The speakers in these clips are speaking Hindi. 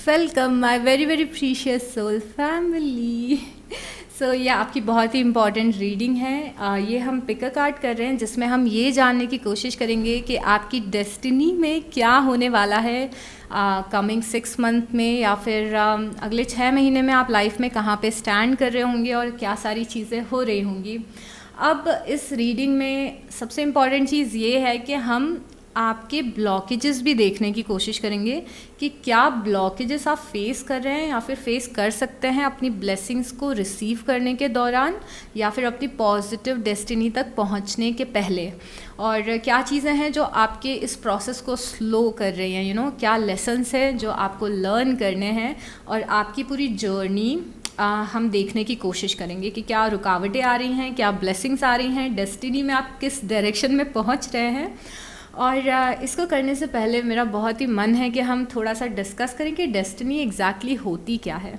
Welcome my very very precious soul family. So ये आपकी बहुत ही इम्पॉर्टेंट रीडिंग है। ये हम पिक अ कार्ड कर रहे हैं जिसमें हम ये जानने की कोशिश करेंगे कि आपकी डेस्टिनी में क्या होने वाला है कमिंग 6 मंथ में, या फिर अगले 6 महीने में आप लाइफ में कहाँ पे स्टैंड कर रहे होंगे और क्या सारी चीज़ें हो रही होंगी। अब इस रीडिंग में सबसे इम्पॉर्टेंट चीज़ ये है कि हम आपके ब्लॉकेजेस भी देखने की कोशिश करेंगे कि क्या ब्लॉकेजेस आप फेस कर रहे हैं या फिर फेस कर सकते हैं अपनी ब्लेसिंग्स को रिसीव करने के दौरान, या फिर अपनी पॉजिटिव डेस्टिनी तक पहुंचने के पहले। और क्या चीज़ें हैं जो आपके इस प्रोसेस को स्लो कर रही हैं, क्या लेसन्स हैं जो आपको लर्न करने हैं। और आपकी पूरी जर्नी हम देखने की कोशिश करेंगे कि क्या रुकावटें आ रही हैं, क्या ब्लेसिंग्स आ रही हैं, डेस्टिनी में आप किस डायरेक्शन में पहुंच रहे हैं। और इसको करने से पहले मेरा बहुत ही मन है कि हम थोड़ा सा डिस्कस करें कि डेस्टिनी एग्जैक्टली होती क्या है,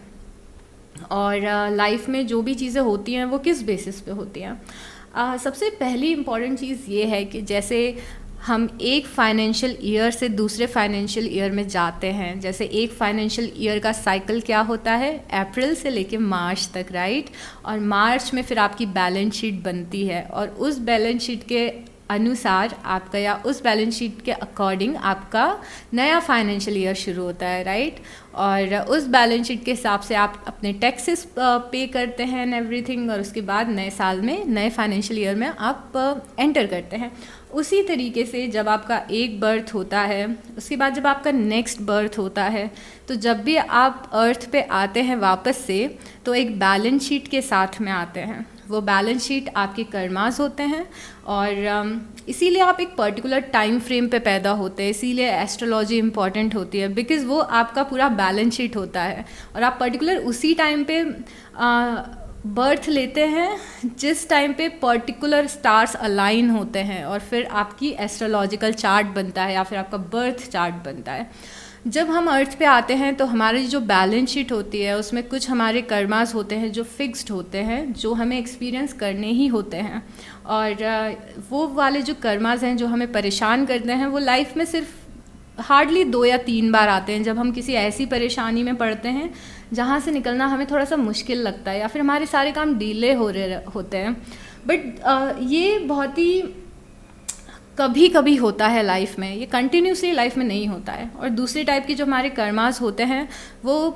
और लाइफ में जो भी चीज़ें होती हैं वो किस बेसिस पे होती हैं। सबसे पहली इम्पॉर्टेंट चीज़ ये है कि जैसे हम एक फाइनेंशियल ईयर से दूसरे फाइनेंशियल ईयर में जाते हैं, जैसे एक फाइनेंशियल ईयर का साइकिल क्या होता है, अप्रैल से लेके मार्च तक, राइट। और मार्च में फिर आपकी बैलेंस शीट बनती है, और उस बैलेंस शीट के अनुसार आपका, या उस बैलेंस शीट के अकॉर्डिंग आपका नया फाइनेंशियल ईयर शुरू होता है, राइट। और उस बैलेंस शीट के हिसाब से आप अपने टैक्सेस पे करते हैं एंड एवरीथिंग, और उसके बाद नए साल में, नए फाइनेंशियल ईयर में आप एंटर करते हैं। उसी तरीके से जब आपका एक बर्थ होता है, उसके बाद जब आपका नेक्स्ट बर्थ होता है, तो जब भी आप अर्थ पे आते हैं वापस से, तो एक बैलेंस शीट के साथ में आते हैं। वो बैलेंस शीट आपके कर्मास होते हैं, और इसीलिए आप एक पर्टिकुलर टाइम फ्रेम पे पैदा होते हैं। इसीलिए एस्ट्रोलॉजी इम्पॉर्टेंट होती है, बिकॉज़ वो आपका पूरा बैलेंस शीट होता है, और आप पर्टिकुलर उसी टाइम पे बर्थ लेते हैं जिस टाइम पे पर्टिकुलर स्टार्स अलाइन होते हैं, और फिर आपकी एस्ट्रोलॉजिकल चार्ट बनता है या फिर आपका बर्थ चार्ट बनता है। जब हम अर्थ पे आते हैं तो हमारी जो बैलेंस शीट होती है उसमें कुछ हमारे कर्मास होते हैं जो फिक्स्ड होते हैं, जो हमें एक्सपीरियंस करने ही होते हैं। और वो वाले जो कर्मास हैं जो हमें परेशान करते हैं, वो लाइफ में सिर्फ हार्डली 2 या 3 बार आते हैं, जब हम किसी ऐसी परेशानी में पड़ते हैं जहाँ से निकलना हमें थोड़ा सा मुश्किल लगता है, या फिर हमारे सारे काम डिले हो रहे होते हैं। बट ये बहुत ही कभी कभी होता है लाइफ में, ये कंटिन्यूसली लाइफ में नहीं होता है। और दूसरी टाइप की जो हमारे कर्मास होते हैं वो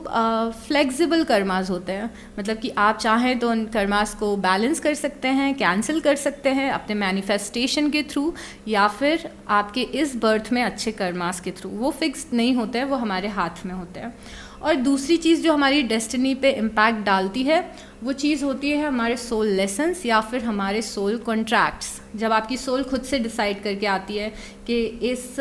फ्लेक्सिबल कर्मास होते हैं, मतलब कि आप चाहें तो उन कर्मास को बैलेंस कर सकते हैं, कैंसिल कर सकते हैं अपने मैनिफेस्टेशन के थ्रू, या फिर आपके इस बर्थ में अच्छे कर्मास के थ्रू। वो फिक्स्ड नहीं होते हैं, वो हमारे हाथ में होते हैं। और दूसरी चीज़ जो हमारी डेस्टिनी पे इम्पैक्ट डालती है वो चीज़ होती है हमारे सोल लेसन्स या फिर हमारे सोल कॉन्ट्रैक्ट्स। जब आपकी सोल खुद से डिसाइड करके आती है कि इस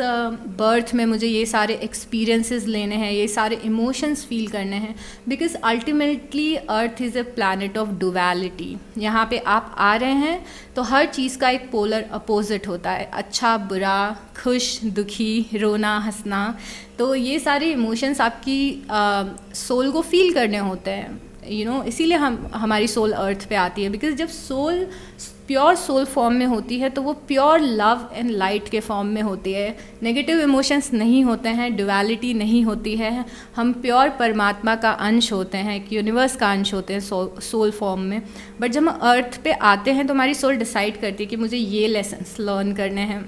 बर्थ में मुझे ये सारे एक्सपीरियंसेस लेने हैं, ये सारे इमोशंस फील करने हैं, because ultimately earth is a planet of duality. यहाँ पे आप आ रहे हैं तो हर चीज़ का एक पोलर अपोजिट होता है, अच्छा बुरा, खुश दुखी, रोना हंसना। तो ये सारे इमोशंस आपकी सोल को फील करने होते हैं, इसीलिए हमारी सोल अर्थ पे आती है। बिकॉज जब सोल प्योर सोल फॉर्म में होती है तो वो प्योर लव एंड लाइट के फॉर्म में होती है। नेगेटिव इमोशंस नहीं होते हैं, डुअलिटी नहीं होती है। हम प्योर परमात्मा का अंश होते हैं, एक यूनिवर्स का अंश होते हैं सोल फॉर्म में। बट जब हम अर्थ पे आते हैं तो हमारी सोल डिसाइड करती है कि मुझे ये लेसन्स लर्न करने हैं।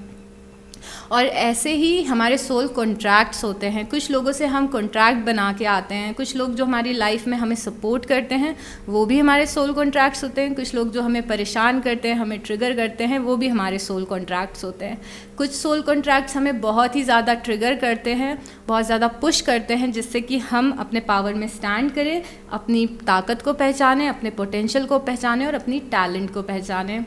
और ऐसे ही हमारे सोल कॉन्ट्रैक्ट्स होते हैं। कुछ लोगों से हम कॉन्ट्रैक्ट बना के आते हैं, कुछ लोग जो हमारी लाइफ में हमें सपोर्ट करते हैं वो भी हमारे सोल कॉन्ट्रैक्ट्स होते हैं। कुछ लोग जो हमें परेशान करते हैं, हमें ट्रिगर करते हैं, वो भी हमारे सोल कॉन्ट्रैक्ट्स होते हैं। कुछ सोल कॉन्ट्रैक्ट्स हमें बहुत ही ज़्यादा ट्रिगर करते हैं, बहुत ज़्यादा पुश करते हैं, जिससे कि हम अपने पावर में स्टैंड करें, अपनी ताकत को पहचानें, अपने पोटेंशियल को पहचानें और अपनी टैलेंट को पहचानें।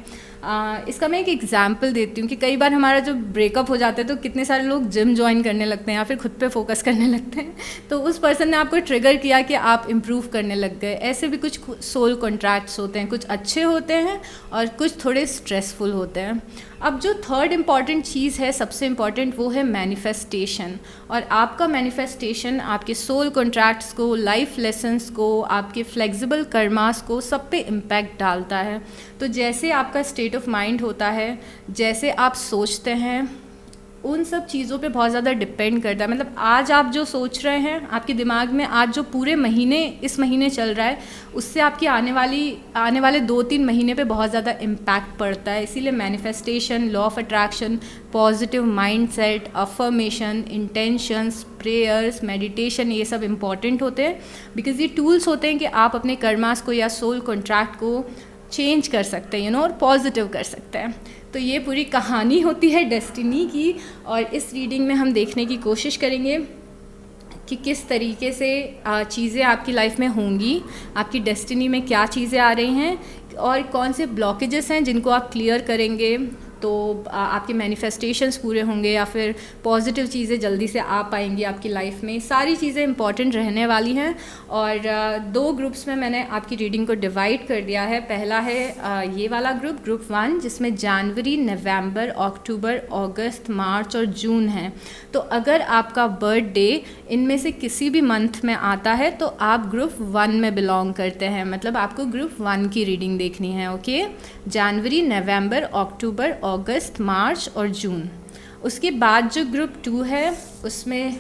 इसका मैं एक एग्जांपल देती हूँ कि कई बार हमारा जो ब्रेकअप हो जाता है तो कितने सारे लोग जिम ज्वाइन करने लगते हैं या फिर खुद पे फोकस करने लगते हैं, तो उस पर्सन ने आपको ट्रिगर किया कि आप इम्प्रूव करने लग गए। ऐसे भी कुछ सोल कॉन्ट्रैक्ट्स होते हैं, कुछ अच्छे होते हैं और कुछ थोड़े स्ट्रेसफुल होते हैं। अब जो थर्ड इम्पॉर्टेंट चीज़ है, सबसे इम्पॉर्टेंट, वो है मैनिफेस्टेशन। और आपका मैनिफेस्टेशन आपके सोल कॉन्ट्रैक्ट्स को, लाइफ लेसन्स को, आपके फ्लेक्सिबल कर्मास को, सब पे इम्पैक्ट डालता है। तो जैसे आपका स्टेट ऑफ माइंड होता है, जैसे आप सोचते हैं, उन सब चीज़ों पे बहुत ज़्यादा डिपेंड करता है। मतलब आज आप जो सोच रहे हैं, आपके दिमाग में आज जो पूरे महीने इस महीने चल रहा है, उससे आपकी आने वाले 2-3 महीने पे बहुत ज़्यादा इम्पैक्ट पड़ता है। इसीलिए manifestation, law of attraction, positive mindset, affirmation, intentions, prayers, meditation, ये सब इम्पॉर्टेंट होते हैं, बिकॉज ये टूल्स होते हैं कि आप अपने कर्मास को या सोल कॉन्ट्रैक्ट को चेंज कर सकते हैं, और पॉजिटिव कर सकते हैं। तो ये पूरी कहानी होती है डेस्टिनी की, और इस रीडिंग में हम देखने की कोशिश करेंगे कि किस तरीके से चीज़ें आपकी लाइफ में होंगी, आपकी डेस्टिनी में क्या चीज़ें आ रही हैं, और कौन से ब्लॉकेजेस हैं जिनको आप क्लियर करेंगे तो आपके मैनिफेस्टेशंस पूरे होंगे, या फिर पॉजिटिव चीज़ें जल्दी से आ पाएंगी आपकी लाइफ में। सारी चीज़ें इंपॉर्टेंट रहने वाली हैं, और 2 ग्रुप्स में मैंने आपकी रीडिंग को डिवाइड कर दिया है। पहला है ये वाला ग्रुप 1, जिसमें जनवरी, नवंबर, अक्टूबर, अगस्त, मार्च और जून है। तो अगर आपका बर्थडे इनमें से किसी भी मंथ में आता है तो आप ग्रुप 1 में बिलोंग करते हैं, मतलब आपको ग्रुप 1 की रीडिंग देखनी है। ओके, जनवरी, नवंबर, अक्टूबर, अगस्त, मार्च और जून। उसके बाद जो ग्रुप 2 है उसमें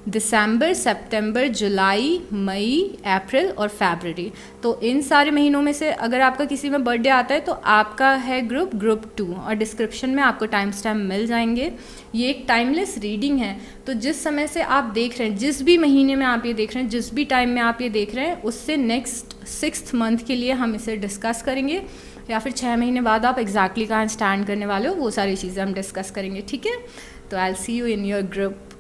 दिसंबर, सितंबर, जुलाई, मई, अप्रैल और फरवरी। तो इन सारे महीनों में से अगर आपका किसी में बर्थडे आता है तो आपका है ग्रुप 2, और डिस्क्रिप्शन में आपको टाइम स्टैम्प मिल जाएंगे। ये एक टाइमलेस रीडिंग है, तो जिस समय से आप देख रहे हैं, जिस भी महीने में आप ये देख रहे हैं, जिस भी टाइम में आप ये देख रहे हैं, उससे नेक्स्ट 6th मंथ के लिए हम इसे डिस्कस करेंगे, या फिर 6 महीने बाद आप एग्जैक्टली कहाँ स्टैंड करने वाले हो, वो सारी चीज़ें हम डिस्कस करेंगे। ठीक है, तो I will see you in your group.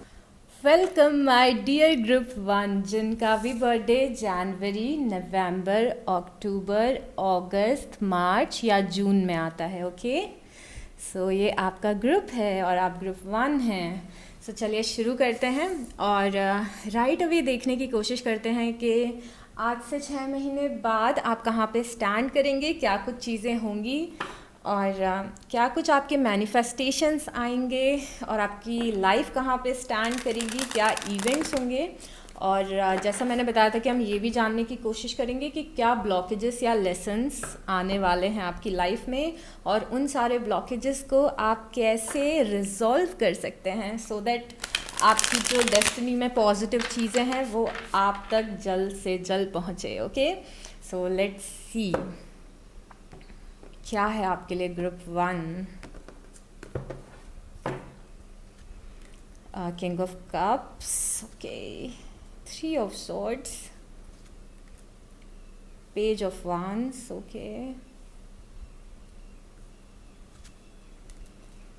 Welcome my dear group 1, जिनका भी बर्थडे जनवरी, नवंबर, अक्टूबर, अगस्त, मार्च या जून में आता है। ओके, सो ये आपका ग्रुप है और आप ग्रुप 1 हैं। सो चलिए शुरू करते हैं, और राइट अवे देखने की कोशिश करते हैं कि आज से 6 महीने बाद आप कहाँ पे स्टैंड करेंगे, क्या कुछ चीज़ें होंगी, और क्या कुछ आपके मैनिफेस्टेशंस आएंगे, और आपकी लाइफ कहाँ पे स्टैंड करेगी, क्या इवेंट्स होंगे। और जैसा मैंने बताया था कि हम ये भी जानने की कोशिश करेंगे कि क्या ब्लॉकेजेस या लेसन्स आने वाले हैं आपकी लाइफ में, और उन सारे ब्लॉकेजेस को आप कैसे रिजॉल्व कर सकते हैं, सो दैट आपकी जो डेस्टिनी में पॉजिटिव चीज़ें हैं वो आप तक जल्द से जल्द पहुँचे। ओके, सो लेट्स सी क्या है आपके लिए group 1। King of cups, okay, 3 of swords, page of wands, okay,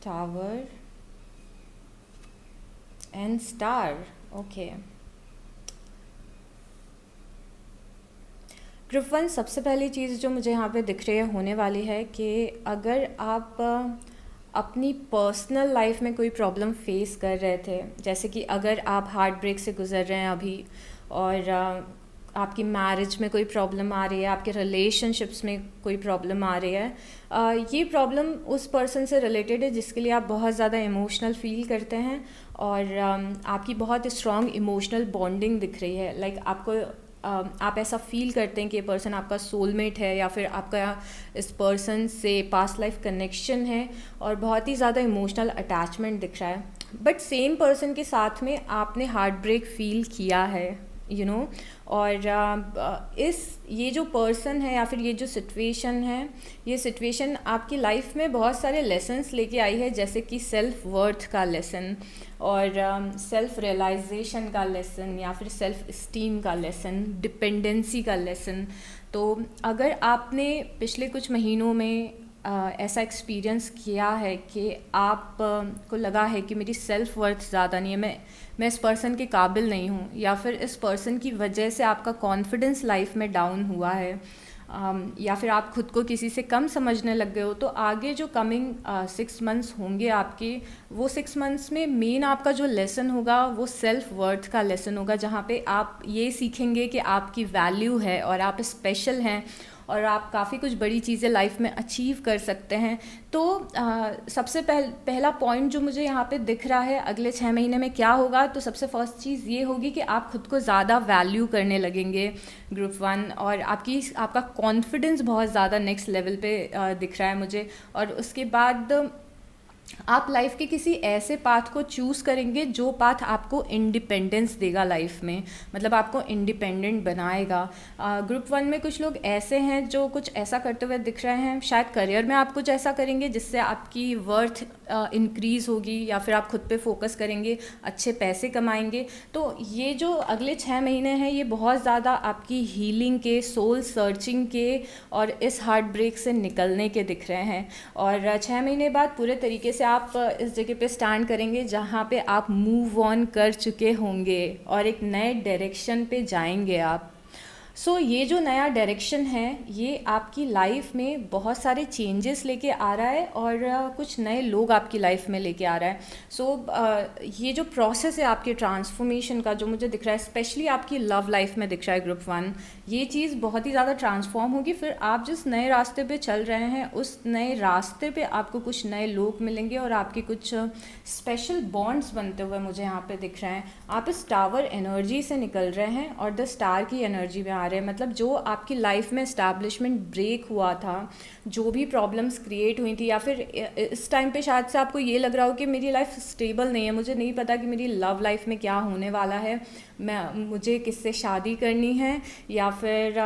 tower and star. Okay, group 1, सबसे पहली चीज़ जो मुझे यहाँ पे दिख रही है होने वाली है कि अगर आप अपनी पर्सनल लाइफ में कोई प्रॉब्लम फेस कर रहे थे, जैसे कि अगर आप हार्ट ब्रेक से गुज़र रहे हैं अभी, और आपकी मैरिज में कोई प्रॉब्लम आ रही है, आपके रिलेशनशिप्स में कोई प्रॉब्लम आ रही है, ये प्रॉब्लम उस पर्सन से रिलेटेड है जिसके लिए आप बहुत ज़्यादा इमोशनल फील करते हैं, और आपकी बहुत स्ट्रॉन्ग इमोशनल बॉन्डिंग दिख रही है। लाइक आपको आप ऐसा फील करते हैं कि ये पर्सन आपका सोलमेट है, या फिर आपका इस पर्सन से पास्ट लाइफ कनेक्शन है, और बहुत ही ज़्यादा इमोशनल अटैचमेंट दिख रहा है। बट सेम पर्सन के साथ में आपने हार्ट ब्रेक फील किया है, यू नो, और ये जो पर्सन है या फिर ये जो सिचुएशन है, ये सिचुएशन आपकी लाइफ में बहुत सारे लेसन्स लेके आई है, जैसे कि सेल्फ वर्थ का लेसन, और सेल्फ रियलाइजेशन का लेसन, या फिर सेल्फ इस्टीम का लेसन, डिपेंडेंसी का लेसन। तो अगर आपने पिछले कुछ महीनों में ऐसा एक्सपीरियंस किया है कि आप को लगा है कि मेरी सेल्फ वर्थ ज़्यादा नहीं है, मैं इस पर्सन के काबिल नहीं हूँ, या फिर इस पर्सन की वजह से आपका कॉन्फिडेंस लाइफ में डाउन हुआ है, या फिर आप खुद को किसी से कम समझने लग गए हो, तो आगे जो कमिंग 6 मंथ्स होंगे आपके, वो 6 मंथ्स में मेन आपका जो लेसन होगा वो सेल्फ वर्थ का लेसन होगा, जहाँ पे आप ये सीखेंगे कि आपकी वैल्यू है और आप स्पेशल हैं, और आप काफ़ी कुछ बड़ी चीज़ें लाइफ में अचीव कर सकते हैं। तो सबसे पहला पॉइंट जो मुझे यहाँ पे दिख रहा है अगले 6 महीने में क्या होगा, तो सबसे फर्स्ट चीज़ ये होगी कि आप खुद को ज़्यादा वैल्यू करने लगेंगे ग्रुप 1, और आपका कॉन्फिडेंस बहुत ज़्यादा नेक्स्ट लेवल पे दिख रहा है मुझे। और उसके बाद आप लाइफ के किसी ऐसे पाथ को चूज़ करेंगे जो पाथ आपको इंडिपेंडेंस देगा लाइफ में, मतलब आपको इंडिपेंडेंट बनाएगा। ग्रुप वन में कुछ लोग ऐसे हैं जो कुछ ऐसा करते हुए दिख रहे हैं, शायद करियर में आप कुछ ऐसा करेंगे जिससे आपकी वर्थ इंक्रीज़ होगी, या फिर आप खुद पे फोकस करेंगे, अच्छे पैसे कमाएंगे। तो ये जो अगले 6 महीने हैं ये बहुत ज़्यादा आपकी हीलिंग के, सोल सर्चिंग के और इस हार्ट ब्रेक से निकलने के दिख रहे हैं। और 6 महीने बाद पूरे तरीके से आप इस जगह पे स्टैंड करेंगे जहाँ पे आप मूव ऑन कर चुके होंगे और एक नए डायरेक्शन पे जाएंगे आप। ये जो नया डायरेक्शन है ये आपकी लाइफ में बहुत सारे चेंजेस लेके आ रहा है और कुछ नए लोग आपकी लाइफ में लेके आ रहा है। ये जो प्रोसेस है आपके ट्रांसफॉर्मेशन का जो मुझे दिख रहा है, स्पेशली आपकी लव लाइफ में दिख रहा है ग्रुप वन, ये चीज़ बहुत ही ज़्यादा ट्रांसफॉर्म होगी। फिर आप जिस नए रास्ते पे चल रहे हैं उस नए रास्ते पे आपको कुछ नए लोग मिलेंगे और आपके कुछ स्पेशल बॉन्ड्स बनते हुए मुझे यहाँ पे दिख रहे हैं। आप इस टावर एनर्जी से निकल रहे हैं और द स्टार की एनर्जी में आ रहे हैं। मतलब जो आपकी लाइफ में एस्टैब्लिशमेंट ब्रेक हुआ था, जो भी प्रॉब्लम्स क्रिएट हुई थी, या फिर इस टाइम पे शायद से आपको ये लग रहा हो कि मेरी लाइफ स्टेबल नहीं है, मुझे नहीं पता कि मेरी लव लाइफ में क्या होने वाला है, मुझे किससे शादी करनी है, या फिर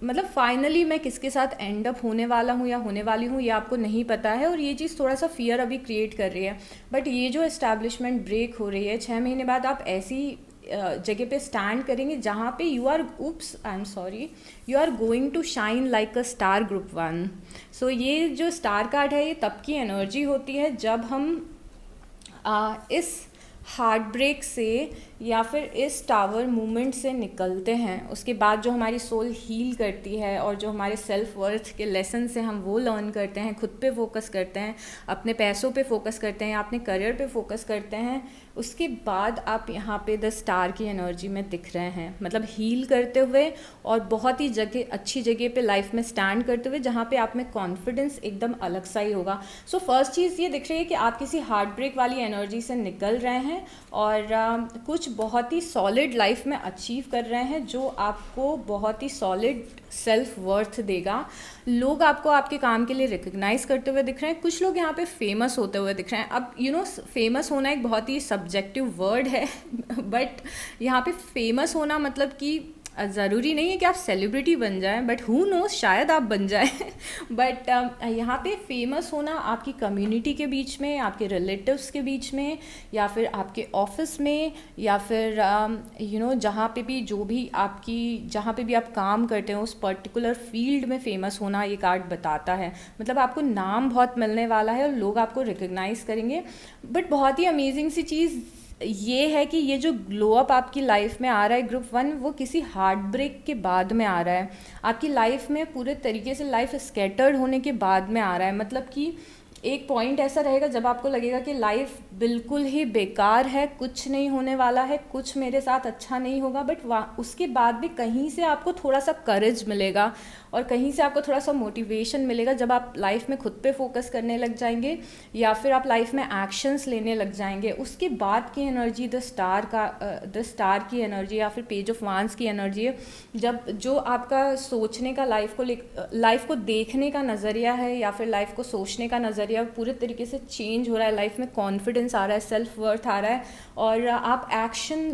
मतलब फाइनली मैं किसके साथ एंड अप होने वाला हूँ या होने वाली हूँ, ये आपको नहीं पता है। और ये चीज़ थोड़ा सा फियर अभी क्रिएट कर रही है। बट ये जो एस्टैब्लिशमेंट ब्रेक हो रही है 6 महीने बाद, आप ऐसी जगह पे स्टैंड करेंगे जहाँ पे you are going to shine like a star group one. ये जो स्टार कार्ड है ये तब की एनर्जी होती है जब हम इस हार्ट ब्रेक से या फिर इस टावर मूवमेंट से निकलते हैं। उसके बाद जो हमारी सोल हील करती है और जो हमारे सेल्फ वर्थ के लेसन से हम वो लर्न करते हैं, खुद पे फोकस करते हैं, अपने पैसों पे फोकस करते हैं, अपने करियर पे फोकस करते हैं, उसके बाद आप यहाँ पे द स्टार की एनर्जी में दिख रहे हैं। मतलब हील करते हुए और बहुत ही अच्छी जगह पे लाइफ में स्टैंड करते हुए जहाँ पे आप में कॉन्फिडेंस एकदम अलग सा ही होगा। फर्स्ट चीज़ ये दिख रही है कि आप किसी हार्ट ब्रेक वाली एनर्जी से निकल रहे हैं और कुछ बहुत ही सॉलिड लाइफ में अचीव कर रहे हैं जो आपको बहुत ही सॉलिड सेल्फ वर्थ देगा। लोग आपको आपके काम के लिए रिकग्नाइज करते हुए दिख रहे हैं। कुछ लोग यहाँ पे फेमस होते हुए दिख रहे हैं। अब फेमस होना एक बहुत ही सब्जेक्टिव वर्ड है बट यहाँ पे फेमस होना मतलब कि ज़रूरी नहीं है कि आप सेलिब्रिटी बन जाएं, बट हु नोस, शायद आप बन जाएं बट यहाँ पे फेमस होना आपकी कम्युनिटी के बीच में, आपके रिलेटिव्स के बीच में, या फिर आपके ऑफिस में, या फिर जहाँ पे भी जहाँ पे भी आप काम करते हैं उस पर्टिकुलर फील्ड में फेमस होना ये कार्ड बताता है। मतलब आपको नाम बहुत मिलने वाला है और लोग आपको रिकग्नाइज़ करेंगे। बट बहुत ही अमेजिंग सी चीज़ ये है कि ये जो ग्लो अप आपकी लाइफ में आ रहा है ग्रुप वन, वो किसी हार्ट ब्रेक के बाद में आ रहा है। आपकी लाइफ में पूरे तरीके से लाइफ स्कैटर्ड होने के बाद में आ रहा है। मतलब कि एक पॉइंट ऐसा रहेगा जब आपको लगेगा कि लाइफ बिल्कुल ही बेकार है, कुछ नहीं होने वाला है, कुछ मेरे साथ अच्छा नहीं होगा। बट उसके बाद भी कहीं से आपको थोड़ा सा करेज मिलेगा और कहीं से आपको थोड़ा सा मोटिवेशन मिलेगा जब आप लाइफ में खुद पे फोकस करने लग जाएंगे या फिर आप लाइफ में एक्शंस लेने लग जाएंगे। उसके बाद की एनर्जी द स्टार की एनर्जी या फिर पेज ऑफ वांस की एनर्जी है, जब जो आपका सोचने का लाइफ को देखने का नज़रिया है या फिर लाइफ को सोचने का नज़रिया पूरे तरीके से चेंज हो रहा है। लाइफ में कॉन्फिडेंस आ रहा है, सेल्फ वर्थ आ रहा है और आप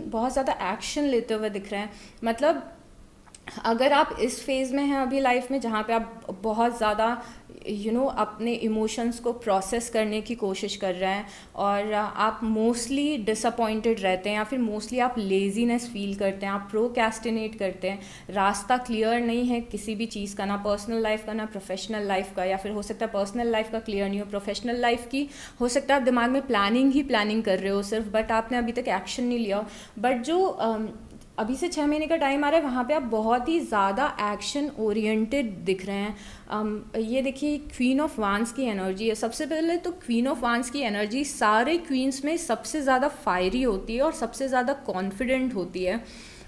बहुत ज़्यादा एक्शन लेते हुए दिख रहे हैं। मतलब अगर आप इस फेज़ में हैं अभी लाइफ में जहाँ पे आप बहुत ज़्यादा अपने इमोशंस को प्रोसेस करने की कोशिश कर रहे हैं और आप मोस्टली डिसअपॉइंटेड रहते हैं या फिर मोस्टली आप लेजीनेस फील करते हैं, आप प्रोक्रेस्टिनेट करते हैं, रास्ता क्लियर नहीं है किसी भी चीज़ का, ना पर्सनल लाइफ का ना प्रोफेशनल लाइफ का, या फिर हो सकता है पर्सनल लाइफ का क्लियर नहीं हो, प्रोफेशनल लाइफ की हो सकता है आप दिमाग में प्लानिंग कर रहे हो सिर्फ, बट आपने अभी तक एक्शन नहीं लिया हो। बट जो अभी से 6 महीने का टाइम आ रहा है वहाँ पे आप बहुत ही ज़्यादा एक्शन ओरिएंटेड दिख रहे हैं। ये देखिए क्वीन ऑफ वांस की एनर्जी है। सबसे पहले तो क्वीन ऑफ वांस की एनर्जी सारे क्वींस में सबसे ज़्यादा फायरी होती है और सबसे ज़्यादा कॉन्फिडेंट होती है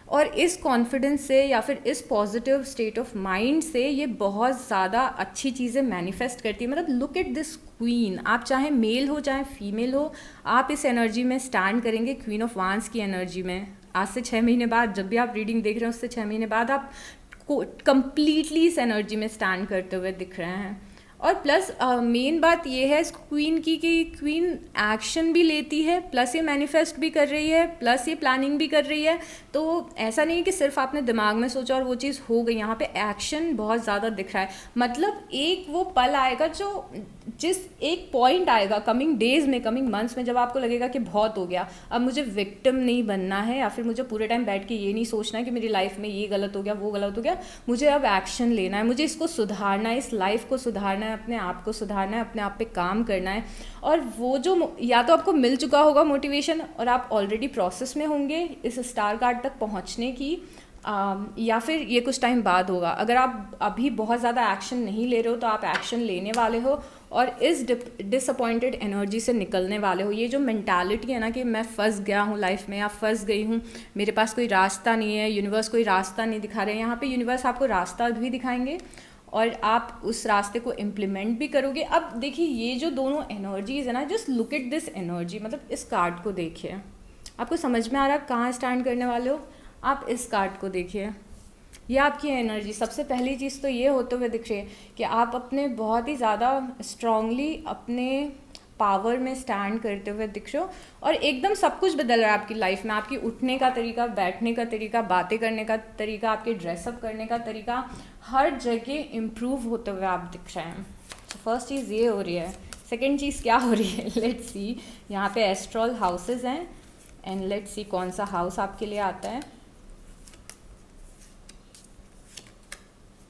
और इस कॉन्फिडेंस से या फिर इस पॉजिटिव स्टेट ऑफ माइंड से ये बहुत ज़्यादा अच्छी चीज़ें मैनिफेस्ट करती है। मतलब लुक एट दिस क्वीन, आप चाहे मेल हो चाहे फीमेल हो, आप इस एनर्जी में स्टैंड करेंगे क्वीन ऑफ वांस की एनर्जी में। आज से 6 महीने बाद जब भी आप रीडिंग देख रहे हैं उससे 6 महीने बाद आप कंप्लीटली इस एनर्जी में स्टैंड करते हुए दिख रहे हैं। और प्लस मेन बात ये है क्वीन की कि क्वीन एक्शन भी लेती है, प्लस ये मैनिफेस्ट भी कर रही है, प्लस ये प्लानिंग भी कर रही है। तो ऐसा नहीं है कि सिर्फ आपने दिमाग में सोचा और वो चीज़ हो गई, यहाँ पे एक्शन बहुत ज़्यादा दिख रहा है। मतलब एक वो पल आएगा जिस एक पॉइंट आएगा कमिंग डेज में, कमिंग मंथ्स में, जब आपको लगेगा कि बहुत हो गया, अब मुझे विक्टिम नहीं बनना है, या फिर मुझे पूरे टाइम बैठ के ये नहीं सोचना है कि मेरी लाइफ में ये गलत हो गया वो गलत हो गया। मुझे अब एक्शन लेना है, मुझे इसको सुधारना है, इस लाइफ को सुधारना है, अपने आप को सुधारना है, अपने आप पे काम करना है। और वो जो या तो आपको मिल चुका होगा मोटिवेशन और आप ऑलरेडी प्रोसेस में होंगे इस स्टार कार्ड तक पहुंचने की, या फिर ये कुछ टाइम बाद होगा। अगर आप अभी बहुत ज़्यादा एक्शन नहीं ले रहे हो तो आप एक्शन लेने वाले हो और इस डिसअपॉइंटेड एनर्जी से निकलने वाले हो। ये जो मेंटालिटी है ना कि मैं फंस गया हूँ लाइफ में या फंस गई हूँ, मेरे पास कोई रास्ता नहीं है, यूनिवर्स कोई रास्ता नहीं दिखा रहे हैं, यहाँ पे यूनिवर्स आपको रास्ता भी दिखाएंगे और आप उस रास्ते को इम्प्लीमेंट भी करोगे। अब देखिए ये जो दोनों एनर्जीज है ना, just look at this energy, मतलब इस कार्ड को देखिए, आपको समझ में आ रहा है कहाँ स्टैंड करने वाले हो। आप इस कार्ड को देखिए, ये आपकी एनर्जी। सबसे पहली चीज़ तो ये होते हुए दिख रही है कि आप अपने बहुत ही ज़्यादा स्ट्रांगली अपने पावर में स्टैंड करते हुए दिख रहे हो और एकदम सब कुछ बदल रहा है आपकी लाइफ में। आपकी उठने का तरीका, बैठने का तरीका, बातें करने का तरीका, आपके ड्रेसअप करने का तरीका, हर जगह इम्प्रूव होते हुए आप दिख रहे हैं। तो फर्स्ट चीज़ ये हो रही है। सेकेंड चीज़ क्या हो रही है, लेट्स सी। यहाँ पे एस्ट्रल हाउसेज हैं एंड लेट्स सी कौन सा हाउस आपके लिए आता है।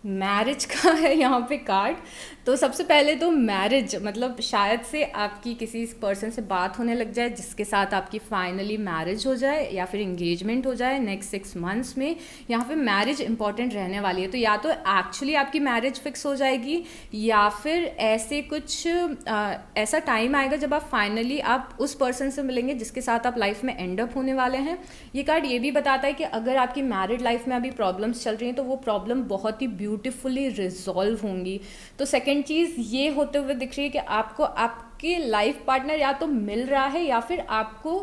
मैरिज का है यहाँ पे कार्ड। तो सबसे पहले तो मैरिज, मतलब शायद से आपकी किसी पर्सन से बात होने लग जाए जिसके साथ आपकी फाइनली मैरिज हो जाए या फिर एंगेजमेंट हो जाए नेक्स्ट 6 मंथ्स में। यहाँ पे मैरिज इंपॉर्टेंट रहने वाली है। तो या तो एक्चुअली आपकी मैरिज फिक्स हो जाएगी या फिर ऐसे कुछ ऐसा टाइम आएगा जब आप फाइनली आप उस पर्सन से मिलेंगे जिसके साथ आप लाइफ में एंड अप होने वाले हैं। ये कार्ड ये भी बताता है कि अगर आपकी मैरिड लाइफ में अभी प्रॉब्लम्स चल रही हैं तो वो प्रॉब्लम बहुत ही ब्यूटीफुली रिजॉल्व होंगी। तो सेकेंड चीज़ ये होते हुए दिख रही है कि आपको आपके लाइफ पार्टनर या तो मिल रहा है या फिर आपको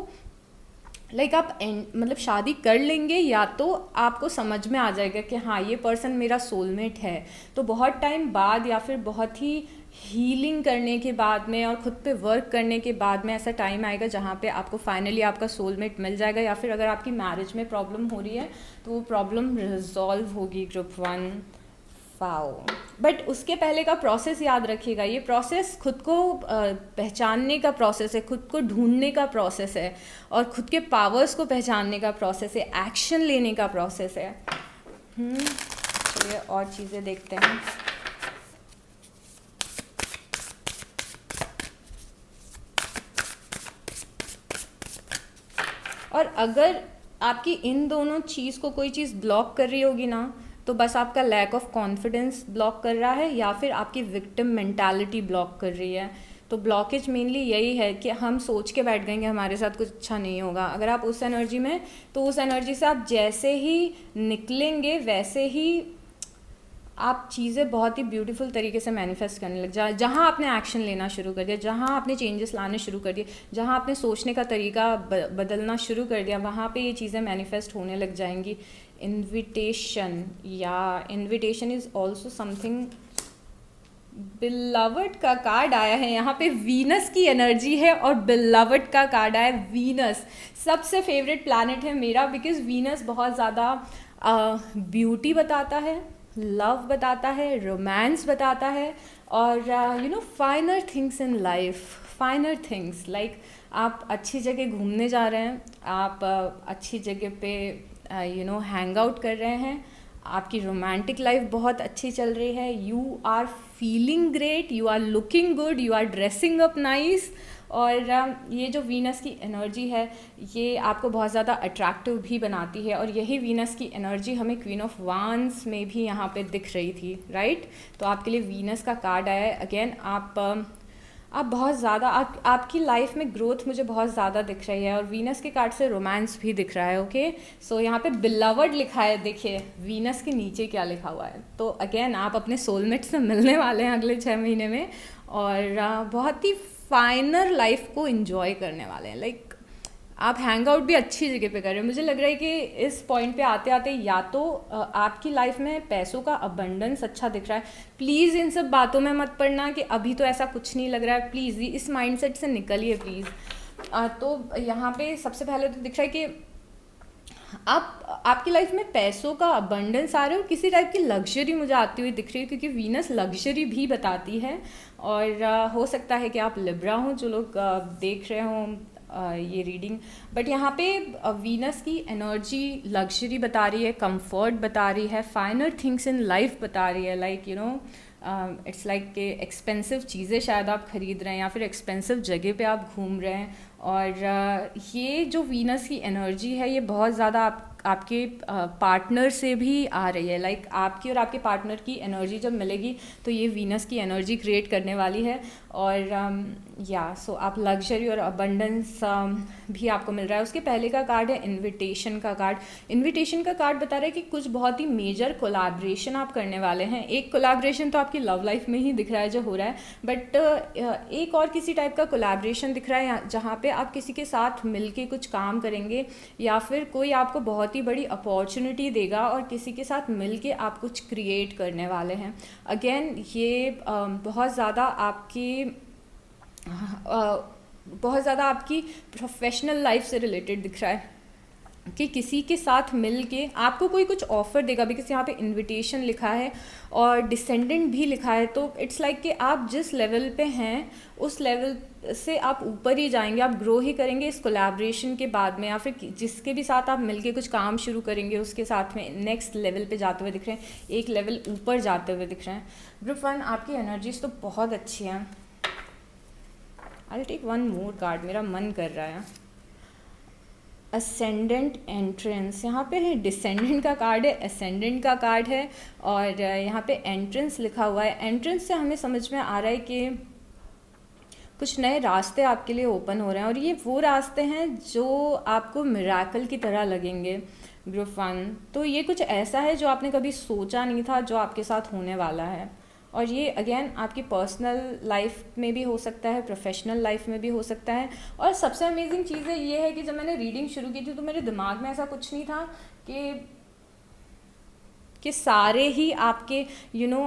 आप मतलब शादी कर लेंगे, या तो आपको समझ में आ जाएगा कि हाँ ये पर्सन मेरा सोलमेट है। तो बहुत टाइम बाद या फिर बहुत ही हीलिंग करने के बाद में और खुद पे वर्क करने के बाद में ऐसा टाइम आएगा जहाँ पे आपको फाइनली आपका सोलमेट मिल जाएगा। या फिर अगर आपकी मैरिज में प्रॉब्लम हो रही है तो वो प्रॉब्लम रिजॉल्व होगी। Group 1 wow. बट उसके पहले का प्रोसेस याद रखिएगा, ये प्रोसेस खुद को पहचानने का प्रोसेस है, खुद को ढूंढने का प्रोसेस है और खुद के पावर्स को पहचानने का प्रोसेस है, एक्शन लेने का प्रोसेस है। चलिए और चीज़ें देखते हैं। और अगर आपकी इन दोनों चीज़ को कोई चीज़ ब्लॉक कर रही होगी ना, तो बस आपका लैक ऑफ कॉन्फिडेंस ब्लॉक कर रहा है या फिर आपकी विक्टिम मेंटालिटी ब्लॉक कर रही है। तो ब्लॉकेज मेनली यही है कि हम सोच के बैठ गए कि हमारे साथ कुछ अच्छा नहीं होगा। अगर आप उस एनर्जी में, तो उस एनर्जी से आप जैसे ही निकलेंगे वैसे ही आप चीज़ें बहुत ही ब्यूटीफुल तरीके से मैनिफेस्ट करने लग जाए। जहाँ आपने एक्शन लेना शुरू कर दिया, जहाँ आपने चेंजेस लाने शुरू कर दिए, जहाँ आपने सोचने का तरीका बदलना शुरू कर दिया, वहाँ पे ये चीज़ें मैनिफेस्ट होने लग जाएंगी। इन्विटेशन, या invitation is also something. Beloved का कार्ड आया है यहाँ पे, वीनस की एनर्जी है और बिलवड का कार्ड आया है। वीनस सबसे फेवरेट प्लैनेट है मेरा, बिकॉज वीनस बहुत ज़्यादा ब्यूटी बताता है, लव बताता है, रोमांस बताता है और फाइनर things in life. फाइनर things like आप अच्छी जगह घूमने जा रहे हैं, आप अच्छी जगह पे हैंग आउट कर रहे हैं, आपकी रोमांटिक लाइफ बहुत अच्छी चल रही है, you are feeling great, you are looking good, you are dressing up nice. और ये जो वीनस की एनर्जी है ये आपको बहुत ज़्यादा अट्रैक्टिव भी बनाती है। और यही वीनस की एनर्जी हमें क्वीन ऑफ वांस में भी यहाँ पे दिख रही थी, राइट। तो आपके लिए वीनस का कार्ड आया है। अगेन आप बहुत ज़्यादा आपकी लाइफ में ग्रोथ मुझे बहुत ज़्यादा दिख रही है और वीनस के कार्ड से रोमांस भी दिख रहा है। ओके, सो यहाँ पे बिलवड लिखा है, देखिए वीनस के नीचे क्या लिखा हुआ है। तो अगेन आप अपने सोलमेट से मिलने वाले हैं अगले 6 महीने में और बहुत ही फाइनर लाइफ को एंजॉय करने वाले हैं। लाइक आप हैंग आउट भी अच्छी जगह पे कर रहे हैं। मुझे लग रहा है कि इस पॉइंट पे आते आते या तो आपकी लाइफ में पैसों का अबंडेंस अच्छा दिख रहा है। प्लीज़ इन सब बातों में मत पड़ना कि अभी तो ऐसा कुछ नहीं लग रहा है, प्लीज़ इस माइंडसेट से निकलिए प्लीज़। तो यहाँ पे सबसे पहले तो दिख रहा है कि आपकी लाइफ में पैसों का अबंडेंस आ रहा है और किसी टाइप की लग्जरी मुझे आती हुई दिख रही है, क्योंकि वीनस लग्जरी भी बताती है। और हो सकता है कि आप लिब्रा हों जो लोग देख रहे हों ये रीडिंग। बट यहाँ पे वीनस की एनर्जी लग्जरी बता रही है, कंफर्ट बता रही है, फाइनर थिंग्स इन लाइफ बता रही है। Like you know it's like कि एक्सपेंसिव चीज़ें शायद आप ख़रीद रहे हैं या फिर एक्सपेंसिव जगह पे आप घूम रहे हैं। और ये जो वीनस की एनर्जी है ये बहुत ज़्यादा आपके पार्टनर से भी आ रही है। लाइक आपकी और आपके पार्टनर की एनर्जी जब मिलेगी तो ये वीनस की एनर्जी क्रिएट करने वाली है। और सो आप लग्जरी और अबंडेंस भी आपको मिल रहा है। उसके पहले का कार्ड है इनविटेशन का कार्ड। इनविटेशन का कार्ड बता रहा है कि कुछ बहुत ही मेजर कोलैबोरेशन आप करने वाले हैं। एक कोलैबोरेशन तो आपकी लव लाइफ में ही दिख रहा है जो हो रहा है, बट एक और किसी टाइप का कोलैबोरेशन दिख रहा है जहाँ पे आप किसी के साथ मिलके कुछ काम करेंगे या फिर कोई आपको बहुत ही बड़ी अपॉर्चुनिटी देगा और किसी के साथ मिलके आप कुछ क्रिएट करने वाले हैं। अगेन ये बहुत ज़्यादा आपकी प्रोफेशनल लाइफ से रिलेटेड दिख रहा है कि किसी के साथ मिल के आपको कोई कुछ ऑफ़र देगा। बिकॉज यहाँ पे इनविटेशन लिखा है और डिसेंडेंट भी लिखा है, तो इट्स लाइक कि आप जिस लेवल पे हैं उस लेवल से आप ऊपर ही जाएंगे, आप ग्रो ही करेंगे इस कोलैबोरेशन के बाद में, या फिर जिसके भी साथ आप मिलके कुछ काम शुरू करेंगे उसके साथ में नेक्स्ट लेवल पे जाते हुए दिख रहे हैं, एक लेवल ऊपर जाते हुए दिख रहे हैं। ग्रुप 1 आपकी एनर्जीज तो बहुत अच्छी हैं। I will take one more card, मेरा मन कर रहा है। असेंडेंट एंट्रेंस, यहाँ पे है डिसेंडेंट का कार्ड है, असेंडेंट का कार्ड है और यहाँ पे एंट्रेंस लिखा हुआ है। एंट्रेंस से हमें समझ में आ रहा है कि कुछ नए रास्ते आपके लिए ओपन हो रहे हैं और ये वो रास्ते हैं जो आपको मिरेकल की तरह लगेंगे। ग्रुप 1 तो ये कुछ ऐसा है जो आपने कभी सोचा नहीं था जो आपके साथ होने वाला है। और ये अगेन आपकी पर्सनल लाइफ में भी हो सकता है, प्रोफेशनल लाइफ में भी हो सकता है। और सबसे अमेजिंग चीज़ ये है कि जब मैंने रीडिंग शुरू की थी तो मेरे दिमाग में ऐसा कुछ नहीं था कि सारे ही आपके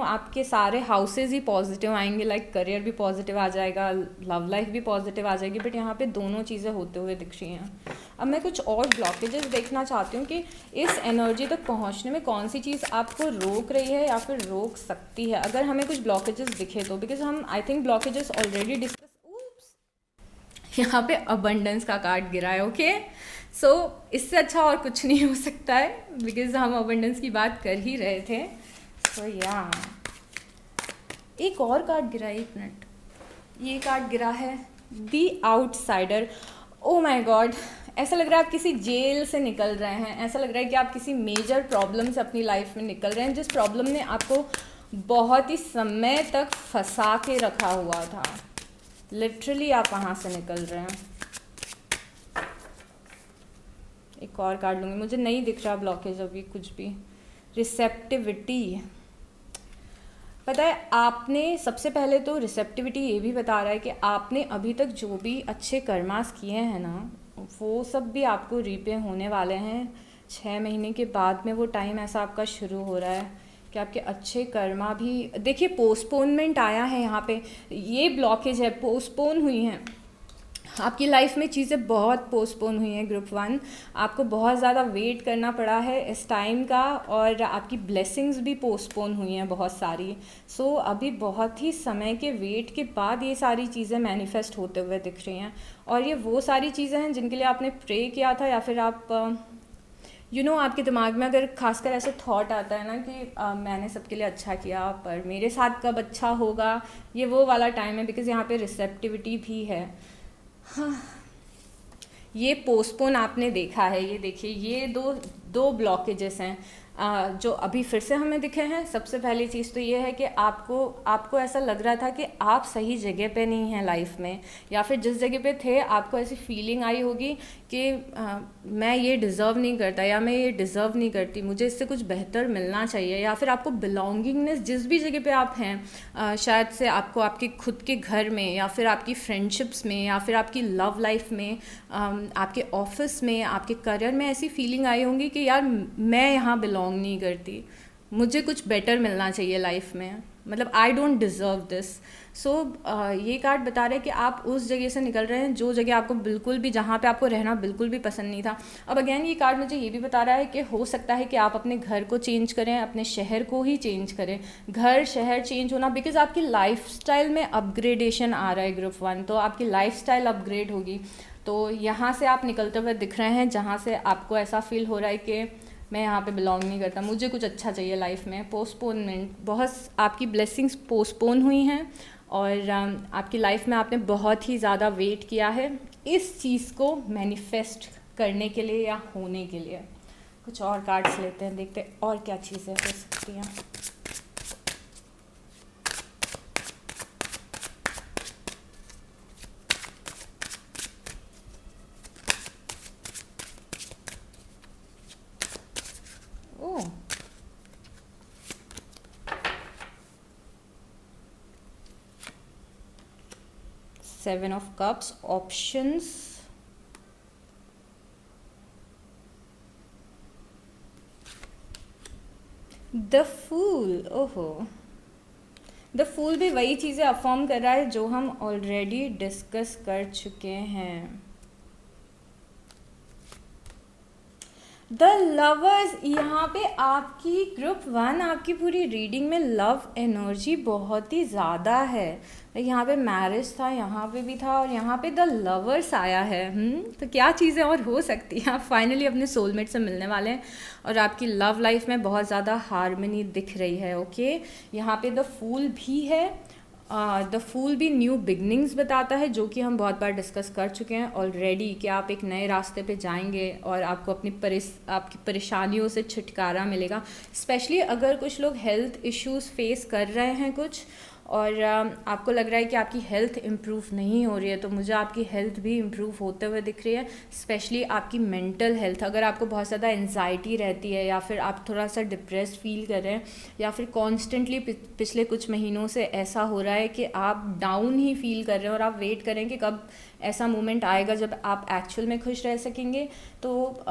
आपके सारे हाउसेज ही पॉजिटिव आएंगे। लाइक करियर भी पॉजिटिव आ जाएगा, लव लाइफ भी पॉजिटिव आ जाएगी, बट यहाँ पे दोनों चीज़ें होते हुए दिख रही हैं। अब मैं कुछ और ब्लॉकेजेस देखना चाहती हूँ कि इस एनर्जी तक पहुँचने में कौन सी चीज़ आपको रोक रही है या फिर रोक सकती है, अगर हमें कुछ ब्लॉकेजेस दिखे तो। बिकॉज हम I think blockages already discuss. यहाँ पे अबंडेंस का कार्ड गिरा है। ओके सो इससे अच्छा और कुछ नहीं हो सकता है बिकॉज हम अबंडेंस की बात कर ही रहे थे। सो एक और कार्ड गिरा है, एक मिनट, ये कार्ड गिरा है the outsider. Oh my God, ऐसा लग रहा है आप किसी जेल से निकल रहे हैं, ऐसा लग रहा है कि आप किसी मेजर प्रॉब्लम से अपनी लाइफ में निकल रहे हैं, जिस प्रॉब्लम ने आपको बहुत ही समय तक फंसा के रखा हुआ था। लिटरली आप वहाँ से निकल रहे हैं। एक और कार्ड लूँगी, मुझे नहीं दिख रहा ब्लॉकेज अभी कुछ भी। रिसेप्टिविटी, पता है आपने सबसे पहले तो रिसेप्टिविटी ये भी बता रहा है कि आपने अभी तक जो भी अच्छे कर्मास किए हैं ना वो सब भी आपको रीपे होने वाले हैं। 6 महीने के बाद में वो टाइम ऐसा आपका शुरू हो रहा है कि आपके अच्छे कर्मा भी, देखिए पोस्टपोनमेंट आया है यहाँ पे, ये ब्लॉकेज है, पोस्टपोन हुई हैं आपकी लाइफ में चीज़ें, बहुत पोस्टपोन हुई हैं। ग्रुप 1 आपको बहुत ज़्यादा वेट करना पड़ा है इस टाइम का और आपकी ब्लेसिंग्स भी पोस्टपोन हुई हैं बहुत सारी। सो अभी बहुत ही समय के वेट के बाद ये सारी चीज़ें मैनिफेस्ट होते हुए दिख रही हैं और ये वो सारी चीज़ें हैं जिनके लिए आपने प्रे किया था या फिर आप आपके दिमाग में अगर खासकर ऐसे थॉट आता है ना कि मैंने सबके लिए अच्छा किया पर मेरे साथ कब अच्छा होगा, ये वो वाला टाइम है। बिकॉज़ यहाँ पे रिसेप्टिविटी भी है। हाँ, ये पोस्टपोन आपने देखा है, ये देखिए ये 2 दो ब्लॉकेजेस हैं जो अभी फिर से हमें दिखे हैं। सबसे पहली चीज़ तो ये है कि आपको आपको ऐसा लग रहा था कि आप सही जगह पे नहीं हैं लाइफ में, या फिर जिस जगह पे थे आपको ऐसी फीलिंग आई होगी कि मैं ये डिज़र्व नहीं करता, या मैं ये डिज़र्व नहीं करती, मुझे इससे कुछ बेहतर मिलना चाहिए। या फिर आपको बिलोंगिंगनेस जिस भी जगह पे आप हैं, शायद से आपको आपके खुद के घर में, या फिर आपकी फ्रेंडशिप्स में, या फिर आपकी लव लाइफ में, आपके ऑफिस में, आपके करियर में ऐसी फीलिंग आई होंगी कि यार मैं यहाँ बिलोंग नहीं करती, मुझे कुछ बेटर मिलना चाहिए लाइफ में, मतलब आई डोंट डिज़र्व दिस। सो ये कार्ड बता रहे हैं कि आप उस जगह से निकल रहे हैं जो जगह आपको बिल्कुल भी, जहाँ पे आपको रहना बिल्कुल भी पसंद नहीं था। अब अगेन ये कार्ड मुझे ये भी बता रहा है कि हो सकता है कि आप अपने घर को चेंज करें, अपने शहर को ही चेंज करें। घर शहर चेंज होना बिकॉज आपकी लाइफस्टाइल में अपग्रेडेशन आ रहा है ग्रुप 1, तो आपकी लाइफस्टाइल अपग्रेड होगी। तो यहाँ से आप निकलते हुए दिख रहे हैं जहाँ से आपको ऐसा फील हो रहा है कि मैं यहाँ पे बिलोंग नहीं करता, मुझे कुछ अच्छा चाहिए लाइफ में। पोस्टपोनमेंट, बहुत आपकी ब्लेसिंग्स पोस्टपोन हुई हैं और आपकी लाइफ में आपने बहुत ही ज़्यादा वेट किया है इस चीज़ को मैनिफेस्ट करने के लिए या होने के लिए। कुछ और कार्ड्स लेते हैं, देखते हैं और क्या चीज़ें हो सकती हैं। Oh, 7 of Cups, options, the fool. ओहो, द फूल भी वही चीज़ें अफर्म कर रहा है जो हम ऑलरेडी डिस्कस कर चुके हैं। द लवर्स, यहाँ पे आपकी ग्रुप 1, आपकी पूरी रीडिंग में लव एनर्जी बहुत ही ज़्यादा है। यहाँ पे मैरिज था, यहाँ पे भी था, और यहाँ पे द लवर्स आया है। तो क्या चीज़ें और हो सकती हैं। आप फाइनली अपने सोलमेट से मिलने वाले हैं और आपकी लव लाइफ में बहुत ज़्यादा हार्मनी दिख रही है। ओके, यहाँ पे द फूल भी है। द फूल भी न्यू बिगनिंग्स बताता है, जो कि हम बहुत बार डिस्कस कर चुके हैं ऑलरेडी, कि आप एक नए रास्ते पे जाएंगे और आपको आपकी परेशानियों से छुटकारा मिलेगा। स्पेशली अगर कुछ लोग हेल्थ इश्यूज फेस कर रहे हैं कुछ, और आपको लग रहा है कि आपकी हेल्थ इम्प्रूव नहीं हो रही है, तो मुझे आपकी हेल्थ भी इम्प्रूव होते हुए दिख रही है। स्पेशली आपकी मेंटल हेल्थ, अगर आपको बहुत ज़्यादा एंजाइटी रहती है, या फिर आप थोड़ा सा डिप्रेस फील कर रहे हैं, या फिर कॉन्स्टेंटली पिछले कुछ महीनों से ऐसा हो रहा है कि आप डाउन ही फील कर रहे हैं और आप वेट करें कि कब ऐसा मोमेंट आएगा जब आप एक्चुअल में खुश रह सकेंगे, तो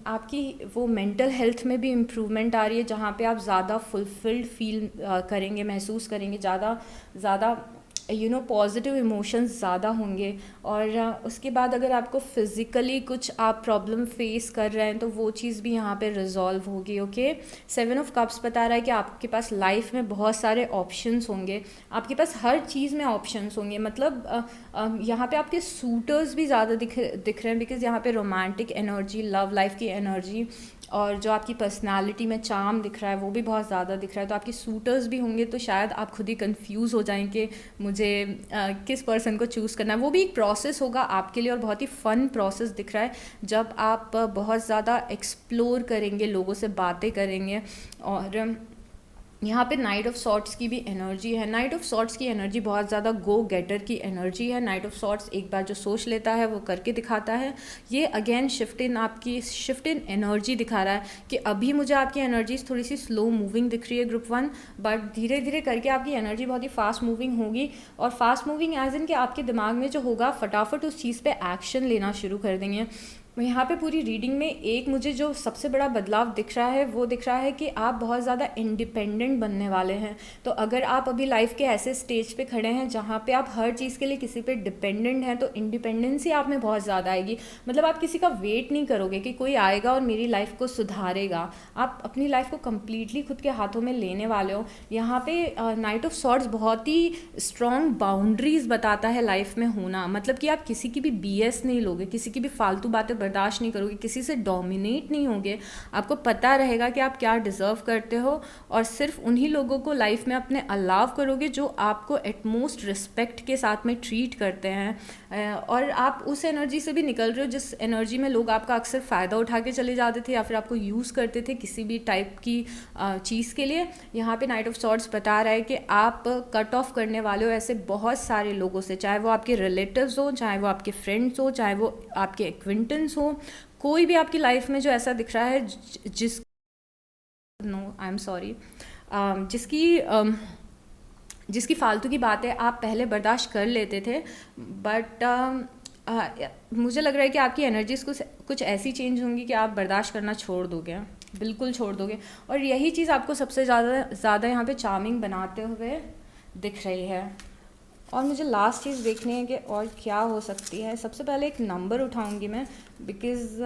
आपकी वो मेंटल हेल्थ में भी इम्प्रूवमेंट आ रही है, जहाँ पे आप ज़्यादा फुलफिल्ड फील करेंगे, महसूस करेंगे, ज़्यादा पॉजिटिव इमोशंस ज़्यादा होंगे। और उसके बाद अगर आपको फिज़िकली कुछ आप प्रॉब्लम फेस कर रहे हैं तो वो चीज़ भी यहाँ पे रिजॉल्व होगी। ओके, 7 ऑफ कप्स बता रहा है कि आपके पास लाइफ में बहुत सारे ऑप्शंस होंगे, आपके पास हर चीज़ में ऑप्शंस होंगे। मतलब यहाँ पे आपके सूटर्स भी ज़्यादा दिख रहे हैं, बिकॉज यहाँ पे रोमांटिक एनर्जी, लव लाइफ की एनर्जी, और जो आपकी पर्सनालिटी में चार्म दिख रहा है वो भी बहुत ज़्यादा दिख रहा है। तो आपके सूटर्स भी होंगे, तो शायद आप खुद ही कंफ्यूज हो जाएं कि मुझे किस पर्सन को चूज़ करना है। वो भी एक प्रोसेस होगा आपके लिए, और बहुत ही फ़न प्रोसेस दिख रहा है जब आप बहुत ज़्यादा एक्सप्लोर करेंगे, लोगों से बातें करेंगे। और यहाँ पे नाइट ऑफ सॉर्ट्स की भी एनर्जी है। नाइट ऑफ सॉर्ट्स की एनर्जी बहुत ज़्यादा गो गेटर की एनर्जी है। नाइट ऑफ सॉर्ट्स एक बार जो सोच लेता है वो करके दिखाता है। ये अगेन शिफ्ट इन एनर्जी दिखा रहा है कि अभी मुझे आपकी एनर्जीज थोड़ी सी स्लो मूविंग दिख रही है ग्रुप 1, बट धीरे धीरे करके आपकी एनर्जी बहुत ही फास्ट मूविंग होगी। और फास्ट मूविंग एज इन कि आपके दिमाग में जो होगा फटाफट उस चीज़ पे एक्शन लेना शुरू कर देंगे। यहाँ पे पूरी रीडिंग में एक मुझे जो सबसे बड़ा बदलाव दिख रहा है वो दिख रहा है कि आप बहुत ज़्यादा इंडिपेंडेंट बनने वाले हैं। तो अगर आप अभी लाइफ के ऐसे स्टेज पे खड़े हैं जहाँ पे आप हर चीज़ के लिए किसी पे डिपेंडेंट हैं, तो इंडिपेंडेंसी आप में बहुत ज़्यादा आएगी। मतलब आप किसी का वेट नहीं करोगे कि कोई आएगा और मेरी लाइफ को सुधारेगा। आप अपनी लाइफ को कम्प्लीटली खुद के हाथों में लेने वाले हो। यहाँ पे नाइट ऑफ सॉर्ड्स बहुत ही स्ट्रॉन्ग बाउंड्रीज बताता है लाइफ में होना। मतलब कि आप किसी की भी BS नहीं लोगे, किसी की भी फालतू बातें बर्दाश्त नहीं करोगे, किसी से डोमिनेट नहीं होगे, आपको पता रहेगा कि आप क्या डिज़र्व करते हो, और सिर्फ उन्हीं लोगों को लाइफ में अपने अलाव करोगे जो आपको एटमोस्ट रिस्पेक्ट के साथ में ट्रीट करते हैं। और आप उस एनर्जी से भी निकल रहे हो जिस एनर्जी में लोग आपका अक्सर फ़ायदा उठा के चले जाते थे या फिर आपको यूज़ करते थे किसी भी टाइप की चीज़ के लिए। यहाँ पे नाइट ऑफ सॉर्ड्स बता रहा है कि आप कट ऑफ करने वाले हो ऐसे बहुत सारे लोगों से, चाहे वो आपके रिलेटिव्स हो, चाहे वो आपके फ्रेंड्स हो, चाहे वो आपके एक्विंटेंस हो, कोई भी आपकी लाइफ में जो ऐसा दिख रहा है जिस नो आई एम सॉरी जिसकी फालतू की बातें आप पहले बर्दाश्त कर लेते थे, बट मुझे लग रहा है कि आपकी एनर्जीज कुछ ऐसी चेंज होंगी कि आप बर्दाश्त करना छोड़ दोगे, बिल्कुल छोड़ दोगे। और यही चीज़ आपको सबसे ज़्यादा यहाँ पे चार्मिंग बनाते हुए दिख रही है। और मुझे लास्ट चीज़ देखनी है कि और क्या हो सकती है। सबसे पहले एक नंबर उठाऊंगी मैं, बिकॉज़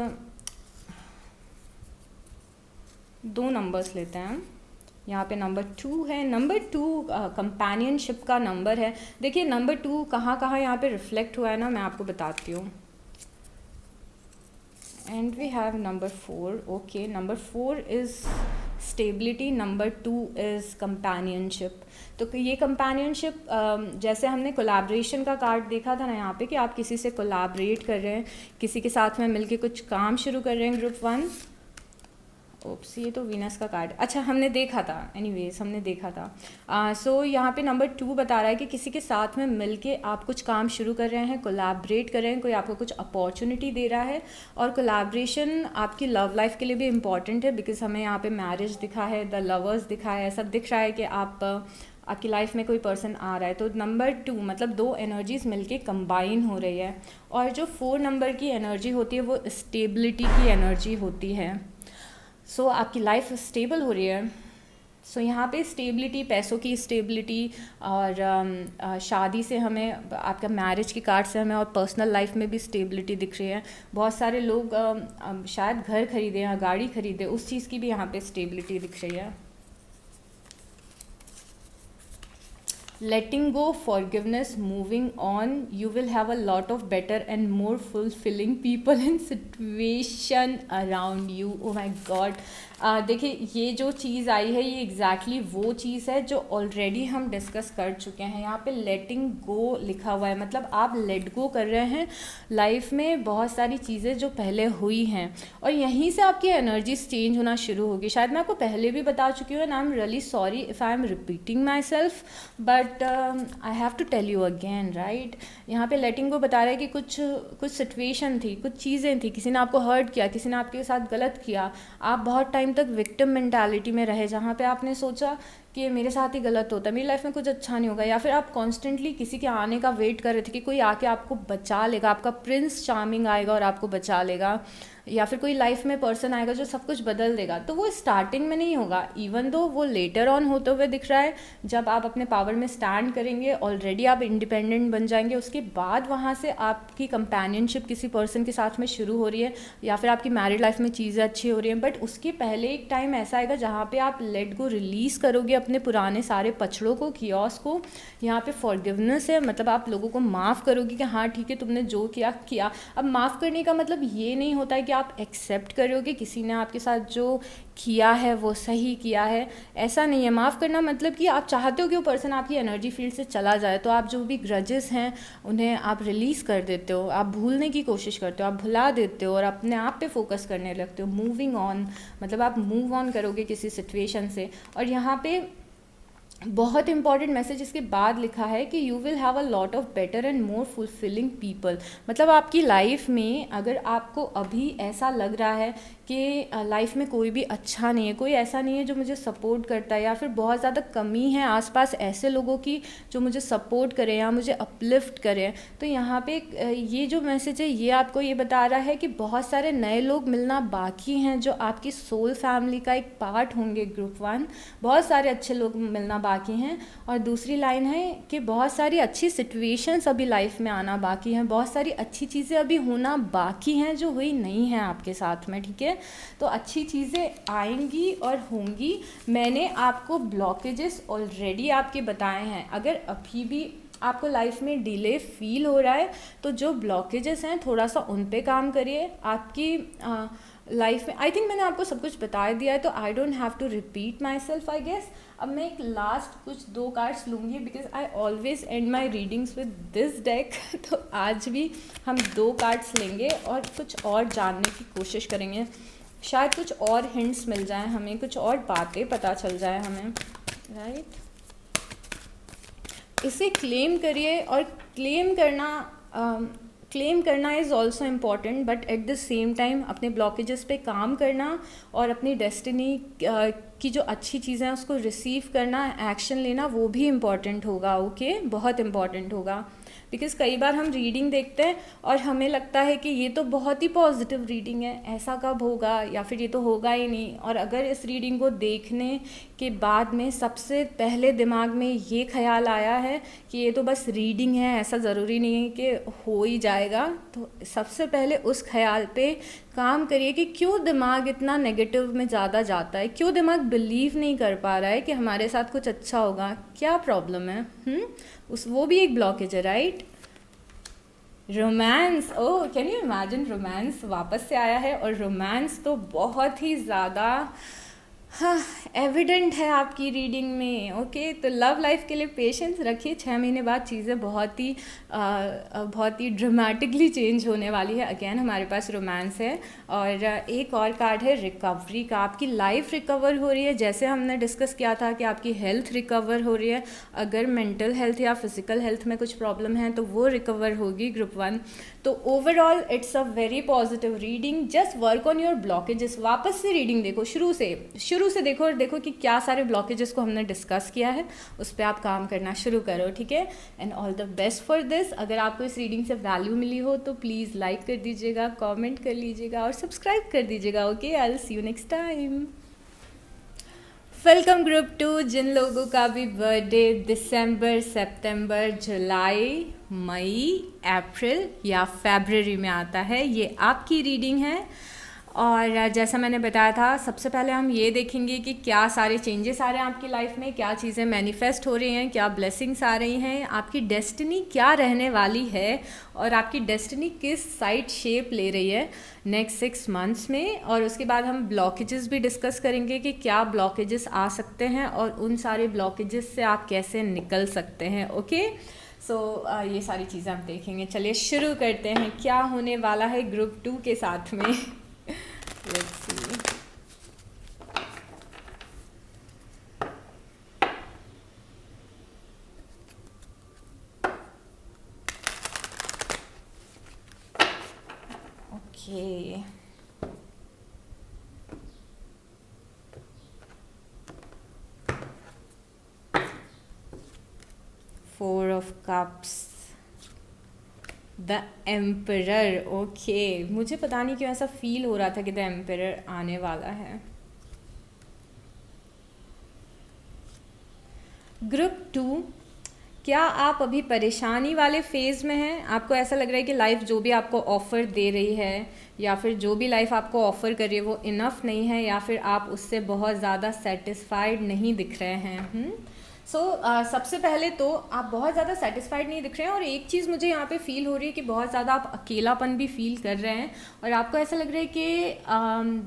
2 नंबर्स लेते हैं। यहाँ पे नंबर 2 है। नंबर 2 कंपेनियनशिप का नंबर है। देखिए नंबर 2 कहाँ कहाँ यहाँ पे रिफ्लेक्ट हुआ है ना, मैं आपको बताती हूँ। And we have number 4। Okay, number 4 is stability, number 2 is companionship. तो ये कंपेनियनशिप, जैसे हमने कोलैबोरेशन का कार्ड देखा था ना यहाँ पे, कि आप किसी से कोलैबोरेट कर रहे हैं, किसी के साथ में मिलके कुछ काम शुरू कर रहे हैं, ग्रुप 1। ओप्स, ये तो वीनस का कार्ड, अच्छा हमने देखा था, एनीवेज हमने देखा था। सो यहाँ पे नंबर 2 बता रहा है कि किसी के साथ में मिलके आप कुछ काम शुरू कर रहे हैं, कोलैबोरेट कर रहे हैं, कोई आपको कुछ अपॉर्चुनिटी दे रहा है। और कोलैबोरेशन आपकी लव लाइफ के लिए भी इम्पॉर्टेंट है, बिकॉज हमें यहाँ पे मैरिज दिखा है, द लवर्स दिखा है, ऐसा दिख रहा है कि आपकी लाइफ में कोई पर्सन आ रहा है। तो नंबर 2 मतलब 2 एनर्जीज़ मिलके कंबाइन हो रही है। और जो 4 नंबर की एनर्जी होती है वो स्टेबिलिटी की एनर्जी होती है। सो आपकी लाइफ स्टेबल हो रही है। सो यहाँ पे स्टेबिलिटी, पैसों की स्टेबिलिटी, और शादी से हमें, आपका मैरिज की कार्ड से हमें, और पर्सनल लाइफ में भी स्टेबिलिटी दिख रही है। बहुत सारे लोग शायद घर खरीदे या गाड़ी खरीदे, उस चीज़ की भी यहाँ पे स्टेबिलिटी दिख रही है। Letting go, forgiveness, moving on, you will have a lot of better and more fulfilling people and situation around you. Oh my God, देखिए ये जो चीज़ आई है ये एग्जैक्टली वो चीज़ है जो ऑलरेडी हम डिस्कस कर चुके हैं। यहाँ पे लेटिंग गो लिखा हुआ है, मतलब आप लेट गो कर रहे हैं लाइफ में बहुत सारी चीज़ें जो पहले हुई हैं, और यहीं से आपकी एनर्जीज चेंज होना शुरू होगी। शायद मैं आपको पहले भी बता चुकी हूँ, and I am really sorry if I am repeating myself, but I have to tell you again, right. यहाँ पे लेटिंग गो बता रहा है कि कुछ सिचुएशन थी, कुछ चीज़ें थी, किसी ने आपको हर्ट किया, किसी ने आपके साथ गलत किया, आप बहुत टाइम तक विक्टिम मेंटालिटी में रहे, जहाँ पे आपने सोचा कि मेरे साथ ही गलत होता है, मेरी लाइफ में कुछ अच्छा नहीं होगा, या फिर आप कॉन्स्टेंटली किसी के आने का वेट कर रहे थे कि कोई आके आपको बचा लेगा, आपका प्रिंस चार्मिंग आएगा और आपको बचा लेगा, या फिर कोई लाइफ में पर्सन आएगा जो सब कुछ बदल देगा। तो वो स्टार्टिंग में नहीं होगा, इवन दो वो लेटर ऑन होते हुए दिख रहा है। जब आप अपने पावर में स्टैंड करेंगे, ऑलरेडी आप इंडिपेंडेंट बन जाएंगे, उसके बाद वहाँ से आपकी कंपेनियनशिप किसी पर्सन के साथ में शुरू हो रही है, या फिर आपकी मैरिड लाइफ में चीज़ें अच्छी हो रही हैं। बट उसके पहले एक टाइम ऐसा आएगा जहाँ पे आप लेट गो, रिलीज़ करोगे अपने पुराने सारे पछड़ों को, कियोस को। यहाँ पे फॉरगिवनेस है, मतलब आप लोगों को माफ़ करोगे कि हाँ ठीक है, तुमने जो किया किया। अब माफ़ करने का मतलब ये नहीं होता है कि आप एक्सेप्ट करोगे किसी ने आपके साथ जो किया है वो सही किया है, ऐसा नहीं है। माफ़ करना मतलब कि आप चाहते हो कि वो पर्सन आपकी एनर्जी फील्ड से चला जाए, तो आप जो भी ग्रजेस हैं उन्हें आप रिलीज़ कर देते हो, आप भूलने की कोशिश करते हो, आप भुला देते हो और अपने आप पे फोकस करने लगते हो। मूविंग ऑन मतलब आप मूव ऑन करोगे किसी सिचुएशन से। और यहाँ पे बहुत इंपॉर्टेंट मैसेज इसके बाद लिखा है कि you will have a lot of better and more fulfilling people. मतलब आपकी लाइफ में अगर आपको अभी ऐसा लग रहा है कि लाइफ में कोई भी अच्छा नहीं है, कोई ऐसा नहीं है जो मुझे सपोर्ट करता है, या फिर बहुत ज़्यादा कमी है आसपास ऐसे लोगों की जो मुझे सपोर्ट करें या मुझे अपलिफ्ट करें, तो यहाँ पे ये जो मैसेज है ये आपको ये बता रहा है कि बहुत सारे नए लोग मिलना बाकी हैं जो आपकी सोल फैमिली का एक पार्ट होंगे। ग्रुप 1 बहुत सारे अच्छे लोग मिलना बाकी हैं। और दूसरी लाइन है कि बहुत सारी अच्छी सिचुएशंस अभी लाइफ में आना बाकी हैं, बहुत सारी अच्छी चीज़ें अभी होना बाकी हैं जो हुई नहीं हैं आपके साथ में, ठीक है। तो अच्छी चीज़ें आएंगी और होंगी। मैंने आपको ब्लॉकेजेस ऑलरेडी आपके बताए हैं। अगर अभी भी आपको लाइफ में डिले फील हो रहा है तो जो ब्लॉकेजेस हैं थोड़ा सा उन पे काम करिए। आपकी लाइफ में आई थिंक मैंने आपको सब कुछ बता दिया है, तो I don't have to repeat myself I guess. अब मैं एक लास्ट कुछ 2 कार्ड्स लूँगी because I always end my readings with this deck. तो आज भी हम 2 कार्ड्स लेंगे और कुछ और जानने की कोशिश करेंगे, शायद कुछ और हिंट्स मिल जाएं हमें, कुछ और बातें पता चल जाए हमें, राइट। इसे क्लेम करिए, और क्लेम करना is also important, but at the same time अपने ब्लॉकेजेस पे काम करना और अपनी डेस्टिनी की जो अच्छी चीज़ें हैं उसको रिसीव करना, एक्शन लेना, वो भी इम्पॉर्टेंट होगा। ओके, बहुत इम्पॉर्टेंट होगा। बिकॉज़ कई बार हम रीडिंग देखते हैं और हमें लगता है कि ये तो बहुत ही पॉजिटिव रीडिंग है, ऐसा कब होगा, या फिर ये तो होगा ही नहीं। और अगर इस रीडिंग को देखने के बाद में सबसे पहले दिमाग में ये ख्याल आया है कि ये तो बस रीडिंग है, ऐसा ज़रूरी नहीं है कि हो ही जाएगा, तो सबसे पहले उस ख्याल पे काम करिए कि क्यों दिमाग इतना नेगेटिव में ज़्यादा जाता है, क्यों दिमाग बिलीव नहीं कर पा रहा है कि हमारे साथ कुछ अच्छा होगा, क्या प्रॉब्लम है। वो भी एक ब्लॉकेज है, right. Romance, oh can you imagine, romance वापस से आया है, और रोमांस तो बहुत ही ज़्यादा एविडेंट है आपकी रीडिंग में। ओके, तो लव लाइफ के लिए पेशेंस रखिए, 6 महीने बाद चीज़ें बहुत ही ड्रामेटिकली चेंज होने वाली है। अगेन हमारे पास रोमांस है, और एक और कार्ड है रिकवरी का। आपकी लाइफ रिकवर हो रही है, जैसे हमने डिस्कस किया था कि आपकी हेल्थ रिकवर हो रही है। अगर मेंटल हेल्थ या फिजिकल हेल्थ में कुछ प्रॉब्लम है तो वो रिकवर होगी, ग्रुप 1। तो overall it's a very positive reading. Just work on your blockages. वापस से रीडिंग देखो, शुरू से देखो, और देखो कि क्या सारे ब्लॉकेजेस को हमने डिस्कस किया है, उस पर आप काम करना शुरू करो, ठीक है। And all the best for this. अगर आपको इस रीडिंग से वैल्यू मिली हो तो प्लीज़ लाइक कर दीजिएगा, कमेंट कर लीजिएगा और सब्सक्राइब कर दीजिएगा। Okay, I will see you next time. Welcome group 2। जिन लोगों का भी बर्थडे दिसंबर, सितंबर, जुलाई, मई, अप्रैल या फरवरी में आता है, ये आपकी रीडिंग है। और जैसा मैंने बताया था, सबसे पहले हम ये देखेंगे कि क्या सारे चेंजेस आ रहे हैं आपकी लाइफ में, क्या चीज़ें मैनिफेस्ट हो रही हैं, क्या ब्लेसिंग्स आ रही हैं, आपकी डेस्टिनी क्या रहने वाली है, और आपकी डेस्टिनी किस साइड शेप ले रही है नेक्स्ट 6 मंथ्स में। और उसके बाद हम ब्लॉकेजेस भी डिस्कस करेंगे कि क्या ब्लॉकेजेस आ सकते हैं और उन सारे ब्लॉकेजेस से आप कैसे निकल सकते हैं। ओके, सो ये सारी चीज़ें हम देखेंगे। चलिए शुरू करते हैं, क्या होने वाला है ग्रुप 2 के साथ में। Let's see. Okay. Four of Cups. The emperor. Okay, मुझे पता नहीं क्यों ऐसा फील हो रहा था कि द एम्परर आने वाला है। ग्रुप 2, क्या आप अभी परेशानी वाले फेज़ में हैं? आपको ऐसा लग रहा है कि लाइफ जो भी आपको ऑफ़र दे रही है, या फिर जो भी लाइफ आपको ऑफ़र कर रही है वो इनफ नहीं है, या फिर आप उससे बहुत ज़्यादा सेटिस्फाइड नहीं दिख रहे हैं। सबसे पहले तो आप बहुत ज़्यादा सेटिस्फाइड नहीं दिख रहे हैं, और एक चीज़ मुझे यहाँ पे फील हो रही है कि बहुत ज़्यादा आप अकेलापन भी फील कर रहे हैं, और आपको ऐसा लग रहा है कि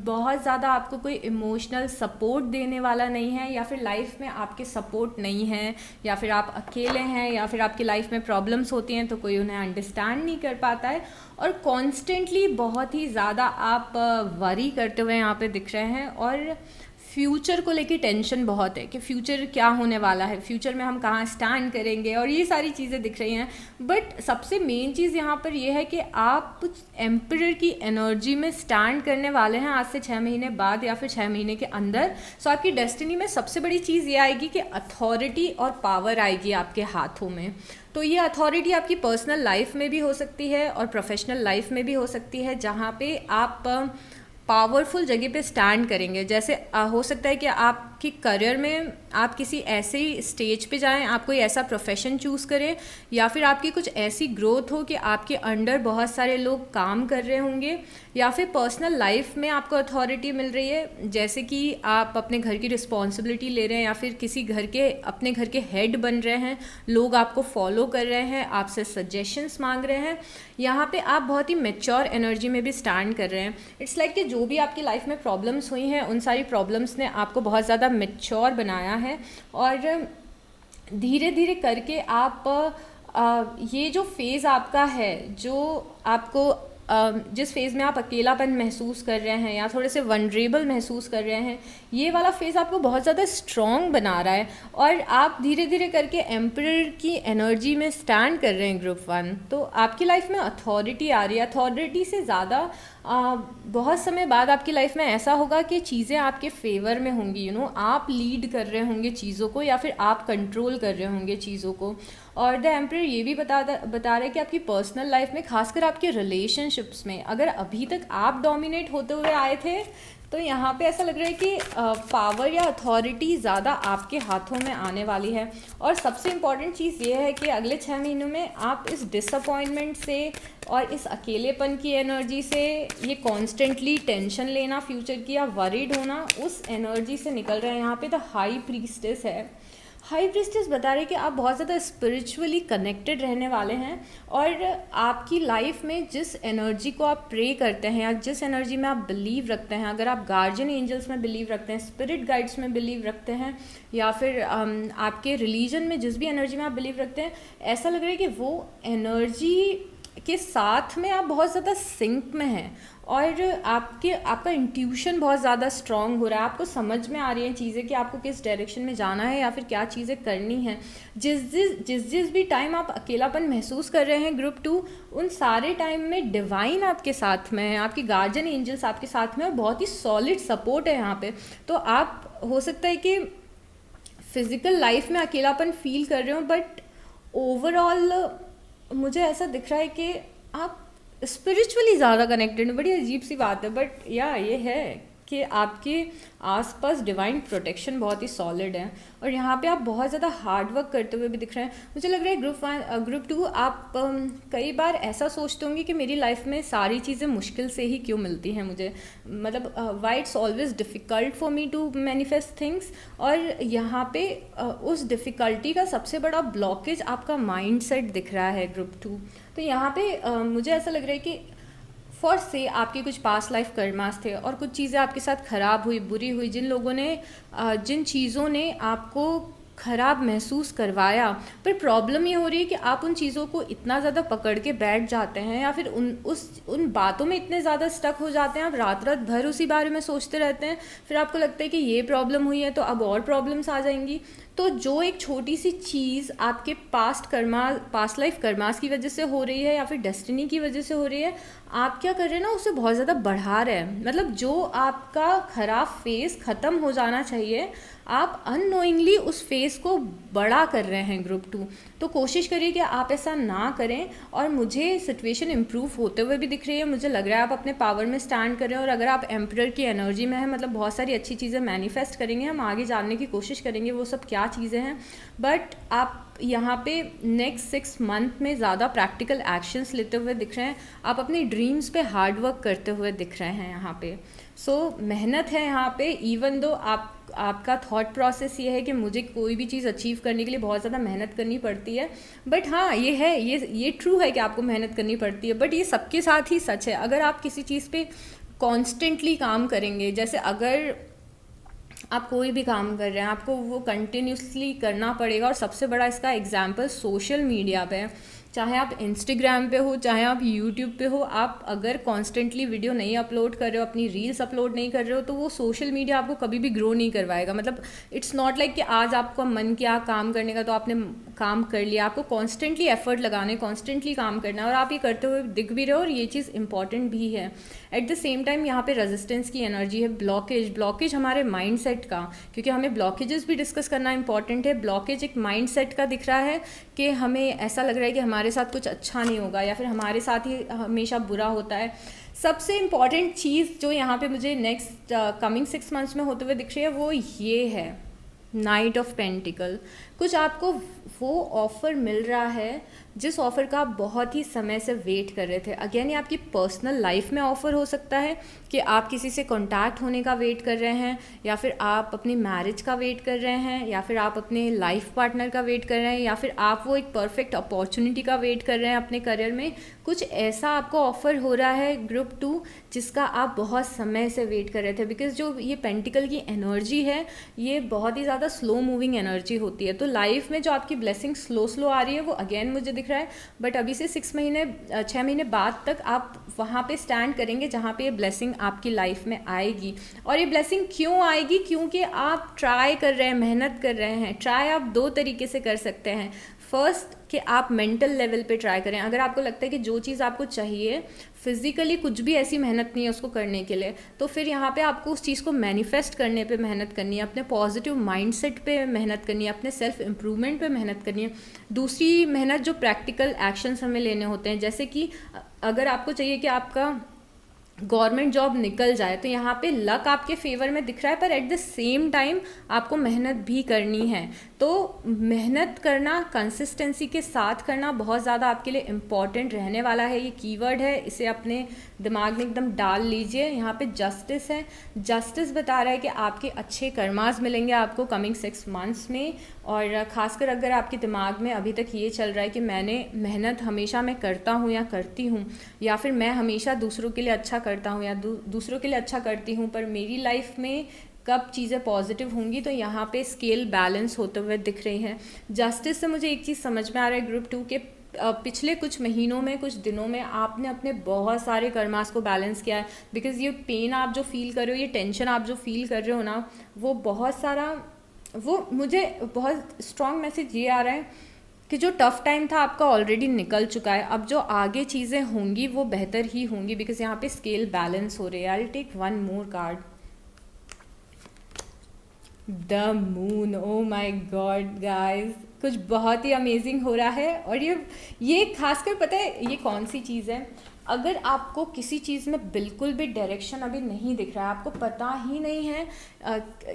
बहुत ज़्यादा आपको कोई इमोशनल सपोर्ट देने वाला नहीं है, या फिर लाइफ में आपके सपोर्ट नहीं है, या फिर आप अकेले हैं, या फिर आपकी लाइफ में प्रॉब्लम्स होती हैं तो कोई उन्हें अंडरस्टैंड नहीं कर पाता है, और कॉन्स्टेंटली बहुत ही ज़्यादा आप वरी करते हुए यहाँ पे दिख रहे हैं। और फ्यूचर को लेके टेंशन बहुत है कि फ्यूचर क्या होने वाला है, फ्यूचर में हम कहाँ स्टैंड करेंगे, और ये सारी चीज़ें दिख रही हैं। बट सबसे मेन चीज़ यहाँ पर ये है कि आप एम्परर की एनर्जी में स्टैंड करने वाले हैं आज से 6 महीने बाद, या फिर 6 महीने के अंदर। सो आपकी डेस्टिनी में सबसे बड़ी चीज़ ये आएगी कि अथॉरिटी और पावर आएगी आपके हाथों में। तो ये अथॉरिटी आपकी पर्सनल लाइफ में भी हो सकती है और प्रोफेशनल लाइफ में भी हो सकती है, जहाँ पे आप पावरफुल जगह पे स्टैंड करेंगे। जैसे हो सकता है कि आप आपके करियर में आप किसी ऐसे स्टेज पे जाएं, आप कोई ऐसा प्रोफेशन चूज़ करें, या फिर आपकी कुछ ऐसी ग्रोथ हो कि आपके अंडर बहुत सारे लोग काम कर रहे होंगे, या फिर पर्सनल लाइफ में आपको अथॉरिटी मिल रही है, जैसे कि आप अपने घर की रिस्पॉन्सिबिलिटी ले रहे हैं या फिर किसी घर के अपने घर के हेड बन रहे हैं, लोग आपको फॉलो कर रहे हैं, आपसे सजेशंस मांग रहे हैं, यहाँ पे आप बहुत ही मैच्योर एनर्जी में भी स्टैंड कर रहे हैं। इट्स लाइक कि जो भी आपकी लाइफ में प्रॉब्लम्स हुई हैं, उन सारी प्रॉब्लम्स ने आपको बहुत ज़्यादा मैच्योर बनाया है, और धीरे धीरे करके आप ये जो फेज़ आपका है, जो आपको जिस फेज़ में आप अकेलापन महसूस कर रहे हैं या थोड़े से वनरेबल महसूस कर रहे हैं, ये वाला फेज़ आपको बहुत ज़्यादा स्ट्रॉन्ग बना रहा है, और आप धीरे धीरे करके एम्परर की एनर्जी में स्टैंड कर रहे हैं ग्रुप 1। तो आपकी लाइफ में अथॉरिटी आ रही है। अथॉरिटी से ज़्यादा बहुत समय बाद आपकी लाइफ में ऐसा होगा कि चीज़ें आपके फेवर में होंगी, आप लीड कर रहे होंगे चीज़ों को, या फिर आप कंट्रोल कर रहे होंगे चीज़ों को। और द एम्परर ये भी बता रहा है कि आपकी पर्सनल लाइफ में, खासकर आपके रिलेशनशिप्स में, अगर अभी तक आप डोमिनेट होते हुए आए थे, तो यहाँ पे ऐसा लग रहा है कि पावर या अथॉरिटी ज़्यादा आपके हाथों में आने वाली है। और सबसे इम्पॉर्टेंट चीज़ ये है कि अगले 6 महीनों में आप इस डिसअपॉइंटमेंट से और इस अकेलेपन की एनर्जी से, ये कॉन्स्टेंटली टेंशन लेना फ्यूचर की या वरीड होना, उस एनर्जी से निकल रहे हैं। यहाँ पे द हाई प्रीस्टेस है। हाई प्रीस्टेस बता रहे कि आप बहुत ज़्यादा स्पिरिचुअली कनेक्टेड रहने वाले हैं, और आपकी लाइफ में जिस एनर्जी को आप प्रे करते हैं या जिस एनर्जी में आप बिलीव रखते हैं, अगर आप गार्जियन एंजल्स में बिलीव रखते हैं, स्पिरिट गाइड्स में बिलीव रखते हैं, या फिर आपके रिलीजन में जिस भी एनर्जी में आप बिलीव रखते हैं, ऐसा लग रहा है कि वो एनर्जी के साथ में आप बहुत ज़्यादा सिंक में हैं, और आपका इंट्यूशन बहुत ज़्यादा स्ट्रॉन्ग हो रहा है। आपको समझ में आ रही हैं चीज़ें कि आपको किस डायरेक्शन में जाना है या फिर क्या चीज़ें करनी हैं। जिस भी टाइम आप अकेलापन महसूस कर रहे हैं ग्रुप 2, उन सारे टाइम में डिवाइन आपके साथ में है, आपकी गार्जियन एंजल्स आपके साथ में, और बहुत ही सॉलिड सपोर्ट है यहाँ पे। तो आप, हो सकता है कि फिज़िकल लाइफ में अकेलापन फील कर रहे हो, बट ओवरऑल मुझे ऐसा दिख रहा है कि आप स्पिरिचुअली ज़्यादा कनेक्टेड हैं। बड़ी अजीब सी बात है, बट या ये है कि आपके आसपास डिवाइन प्रोटेक्शन बहुत ही सॉलिड है, और यहाँ पे आप बहुत ज़्यादा हार्ड वर्क करते हुए भी दिख रहे हैं। मुझे लग रहा है ग्रुप 2 आप कई बार ऐसा सोचते होंगे कि मेरी लाइफ में सारी चीज़ें मुश्किल से ही क्यों मिलती हैं मुझे, मतलब why it's always difficult for me to manifest things. और यहाँ पे उस डिफ़िकल्टी का सबसे बड़ा ब्लॉकेज आपका माइंड सेट दिख रहा है ग्रुप 2। तो यहाँ पे मुझे ऐसा लग रहा है कि फॉर से आपके कुछ पास्ट लाइफ कर्मास थे, और कुछ चीज़ें आपके साथ ख़राब हुई, बुरी हुई, जिन चीज़ों ने आपको ख़राब महसूस करवाया, पर प्रॉब्लम ये हो रही है कि आप उन चीज़ों को इतना ज़्यादा पकड़ के बैठ जाते हैं, या फिर उन बातों में इतने ज़्यादा स्टक हो जाते हैं, आप रात रात भर उसी बारे में सोचते रहते हैं। फिर आपको लगता है कि ये प्रॉब्लम हुई है तो अब और प्रॉब्लम्स आ जाएंगी। तो जो एक छोटी सी चीज़ आपके पास्ट लाइफ कर्मास की वजह से हो रही है या फिर डेस्टिनी की वजह से हो रही है, आप क्या कर रहे हैं ना, उसे बहुत ज़्यादा बढ़ा रहे हैं। मतलब जो आपका ख़राब फेज़ ख़त्म हो जाना चाहिए, आप अननोइंगली उस फेज़ को बड़ा कर रहे हैं ग्रुप 2। तो कोशिश करिए कि आप ऐसा ना करें। और मुझे सिचुएशन इम्प्रूव होते हुए भी दिख रही है। मुझे लग रहा है आप अपने पावर में स्टैंड कर रहे हैं, और अगर आप एम्परर की एनर्जी में हैं, मतलब बहुत सारी अच्छी चीज़ें मैनिफेस्ट करेंगे। हम आगे जानने की कोशिश करेंगे वो सब क्या चीज़ें हैं, बट आप यहाँ पे नेक्स्ट 6 मंथ में ज़्यादा प्रैक्टिकल एक्शंस लेते हुए दिख रहे हैं। आप अपनी ड्रीम्स पे हार्ड वर्क करते हुए दिख रहे हैं यहाँ पे। सो मेहनत है यहाँ पे, इवन दो आपका थॉट प्रोसेस ये है कि मुझे कोई भी चीज़ अचीव करने के लिए बहुत ज़्यादा मेहनत करनी पड़ती है, बट हाँ ये है, ये ट्रू है कि आपको मेहनत करनी पड़ती है, बट ये सबके साथ ही सच है। अगर आप किसी चीज़ पे कॉन्स्टेंटली काम करेंगे, जैसे अगर आप कोई भी काम कर रहे हैं, आपको वो कंटिन्यूसली करना पड़ेगा। और सबसे बड़ा इसका एग्जाम्पल सोशल मीडिया पे है, चाहे आप इंस्टाग्राम पे हो, चाहे आप यूट्यूब पे हो, आप अगर कॉन्स्टेंटली वीडियो नहीं अपलोड कर रहे हो, अपनी रील्स अपलोड नहीं कर रहे हो, तो वो सोशल मीडिया आपको कभी भी ग्रो नहीं करवाएगा। मतलब इट्स नॉट लाइक कि आज आपका मन किया काम करने का तो आपने काम कर लिया। आपको कॉन्स्टेंटली एफर्ट लगाने, कॉन्स्टेंटली काम करना है, और आप ये करते हुए दिख भी रहे हो, और ये चीज़ इंपॉर्टेंट भी है। एट द सेम टाइम यहाँ पे रेजिस्टेंस की एनर्जी है, ब्लॉकेज हमारे माइंड सेट का, क्योंकि हमें ब्लॉकेजेस भी डिस्कस करना इंपॉर्टेंट है। ब्लॉकेज एक माइंड सेट का दिख रहा है कि हमें ऐसा लग रहा है कि हमारे साथ कुछ अच्छा नहीं होगा, या फिर हमारे साथ ही हमेशा बुरा होता है। सबसे इम्पॉर्टेंट चीज़ जो यहाँ पे मुझे नेक्स्ट कमिंग 6 मंथ्स में होते हुए दिख रही है वो ये है, नाइट ऑफ पेंटिकल। कुछ आपको वो ऑफ़र मिल रहा है जिस ऑफ़र का आप बहुत ही समय से वेट कर रहे थे। अगेन ये आपकी पर्सनल लाइफ में ऑफ़र हो सकता है कि आप किसी से कांटेक्ट होने का वेट कर रहे हैं, या फिर आप अपनी मैरिज का वेट कर रहे हैं, या फिर आप अपने लाइफ पार्टनर का वेट कर रहे हैं, या फिर आप वो एक परफेक्ट अपॉर्चुनिटी का वेट कर रहे हैं अपने करियर में। कुछ ऐसा आपको ऑफ़र हो रहा है ग्रुप 2 जिसका आप बहुत समय से वेट कर रहे थे, बिकॉज जो ये पेंटिकल की एनर्जी है ये बहुत ही ज़्यादा स्लो मूविंग एनर्जी होती है। तो लाइफ में जो आपकी ब्लेसिंग स्लो आ रही है वो अगेन मुझे दिख रहा है, बट अभी से 6 महीने बाद तक आप वहाँ पे स्टैंड करेंगे जहाँ पे ये ब्लेसिंग आपकी लाइफ में आएगी। और ये ब्लेसिंग क्यों आएगी? क्योंकि आप ट्राई कर रहे हैं, मेहनत कर रहे हैं। ट्राई आप 2 तरीके से कर सकते हैं। फर्स्ट कि आप मेंटल लेवल पे ट्राई करें। अगर आपको लगता है कि जो चीज़ आपको चाहिए फिज़िकली कुछ भी ऐसी मेहनत नहीं है उसको करने के लिए, तो फिर यहाँ पे आपको उस चीज़ को मैनिफेस्ट करने पे मेहनत करनी है, अपने पॉजिटिव माइंडसेट पे मेहनत करनी है, अपने सेल्फ इम्प्रूवमेंट पे मेहनत करनी है। दूसरी मेहनत जो प्रैक्टिकल एक्शंस हमें लेने होते हैं, जैसे कि अगर आपको चाहिए कि आपका गवर्नमेंट जॉब निकल जाए, तो यहाँ पे लक आपके फेवर में दिख रहा है, पर एट द सेम टाइम आपको मेहनत भी करनी है। तो मेहनत करना, कंसिस्टेंसी के साथ करना बहुत ज़्यादा आपके लिए इम्पॉर्टेंट रहने वाला है। ये कीवर्ड है, इसे अपने दिमाग में एकदम डाल लीजिए। यहाँ पे जस्टिस है। जस्टिस बता रहा है कि आपके अच्छे कर्मास मिलेंगे आपको कमिंग 6 मंथ्स में। और ख़ासकर अगर आपके दिमाग में अभी तक ये चल रहा है कि मैंने मेहनत हमेशा मैं करता हूँ या करती हूँ, या फिर मैं हमेशा दूसरों के लिए अच्छा करता हूँ या दूसरों के लिए अच्छा करती हूँ, पर मेरी लाइफ में कब चीज़ें पॉजिटिव होंगी, तो यहाँ पे स्केल बैलेंस होते हुए दिख रही हैं। जस्टिस से मुझे एक चीज़ समझ में आ रहा है ग्रुप 2 के पिछले कुछ महीनों में, कुछ दिनों में आपने अपने बहुत सारे कर्मास को बैलेंस किया है। बिकॉज ये पेन आप जो फील कर रहे हो, ये टेंशन आप जो फील कर रहे हो ना, वो बहुत सारा, वो मुझे बहुत स्ट्रॉन्ग मैसेज ये आ रहा है कि जो टफ टाइम था आपका ऑलरेडी निकल चुका है। अब जो आगे चीज़ें होंगी वो बेहतर ही होंगी, बिकॉज यहाँ पे स्केल बैलेंस हो रही है। I will take one more card, the moon. Oh my god guys, कुछ बहुत ही अमेजिंग हो रहा है। और ये खासकर पता है ये कौन सी चीज़ है? अगर आपको किसी चीज़ में बिल्कुल भी डायरेक्शन अभी नहीं दिख रहा है, आपको पता ही नहीं है,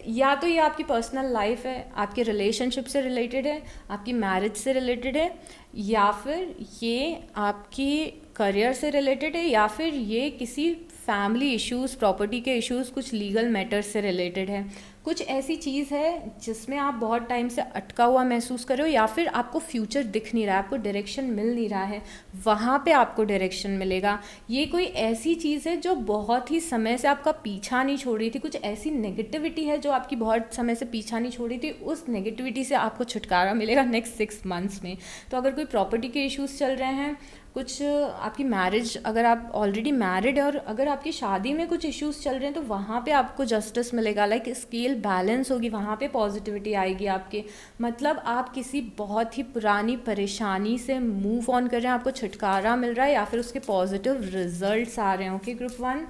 या तो ये आपकी पर्सनल लाइफ है, आपके रिलेशनशिप से रिलेटेड है, आपकी मैरिज से रिलेटेड है, या फिर ये आपकी करियर से रिलेटेड है, या फिर ये किसी फैमिली इश्यूज़, प्रॉपर्टी के इश्यूज़, कुछ लीगल मैटर्स से रिलेटेड है। कुछ ऐसी चीज़ है जिसमें आप बहुत टाइम से अटका हुआ महसूस कर रहे हो, या फिर आपको फ्यूचर दिख नहीं रहा है, आपको डायरेक्शन मिल नहीं रहा है, वहाँ पे आपको डायरेक्शन मिलेगा। ये कोई ऐसी चीज़ है जो बहुत ही समय से आपका पीछा नहीं छोड़ रही थी। कुछ ऐसी नेगेटिविटी है जो आपकी बहुत समय से पीछा नहीं छोड़ रही थी, उस नेगेटिविटी से आपको छुटकारा मिलेगा नेक्स्ट 6 मंथ्स में। तो अगर कोई प्रॉपर्टी के इश्यूज़ चल रहे हैं, कुछ आपकी मैरिज, अगर आप ऑलरेडी मैरिड है और अगर आपकी शादी में कुछ इश्यूज़ चल रहे हैं, तो वहाँ पे आपको जस्टिस मिलेगा, लाइक स्केल बैलेंस होगी, वहाँ पे पॉजिटिविटी आएगी आपके। मतलब आप किसी बहुत ही पुरानी परेशानी से मूव ऑन कर रहे हैं, आपको छुटकारा मिल रहा है, या फिर उसके पॉजिटिव रिजल्ट्स आ रहे हैं। Okay group 1,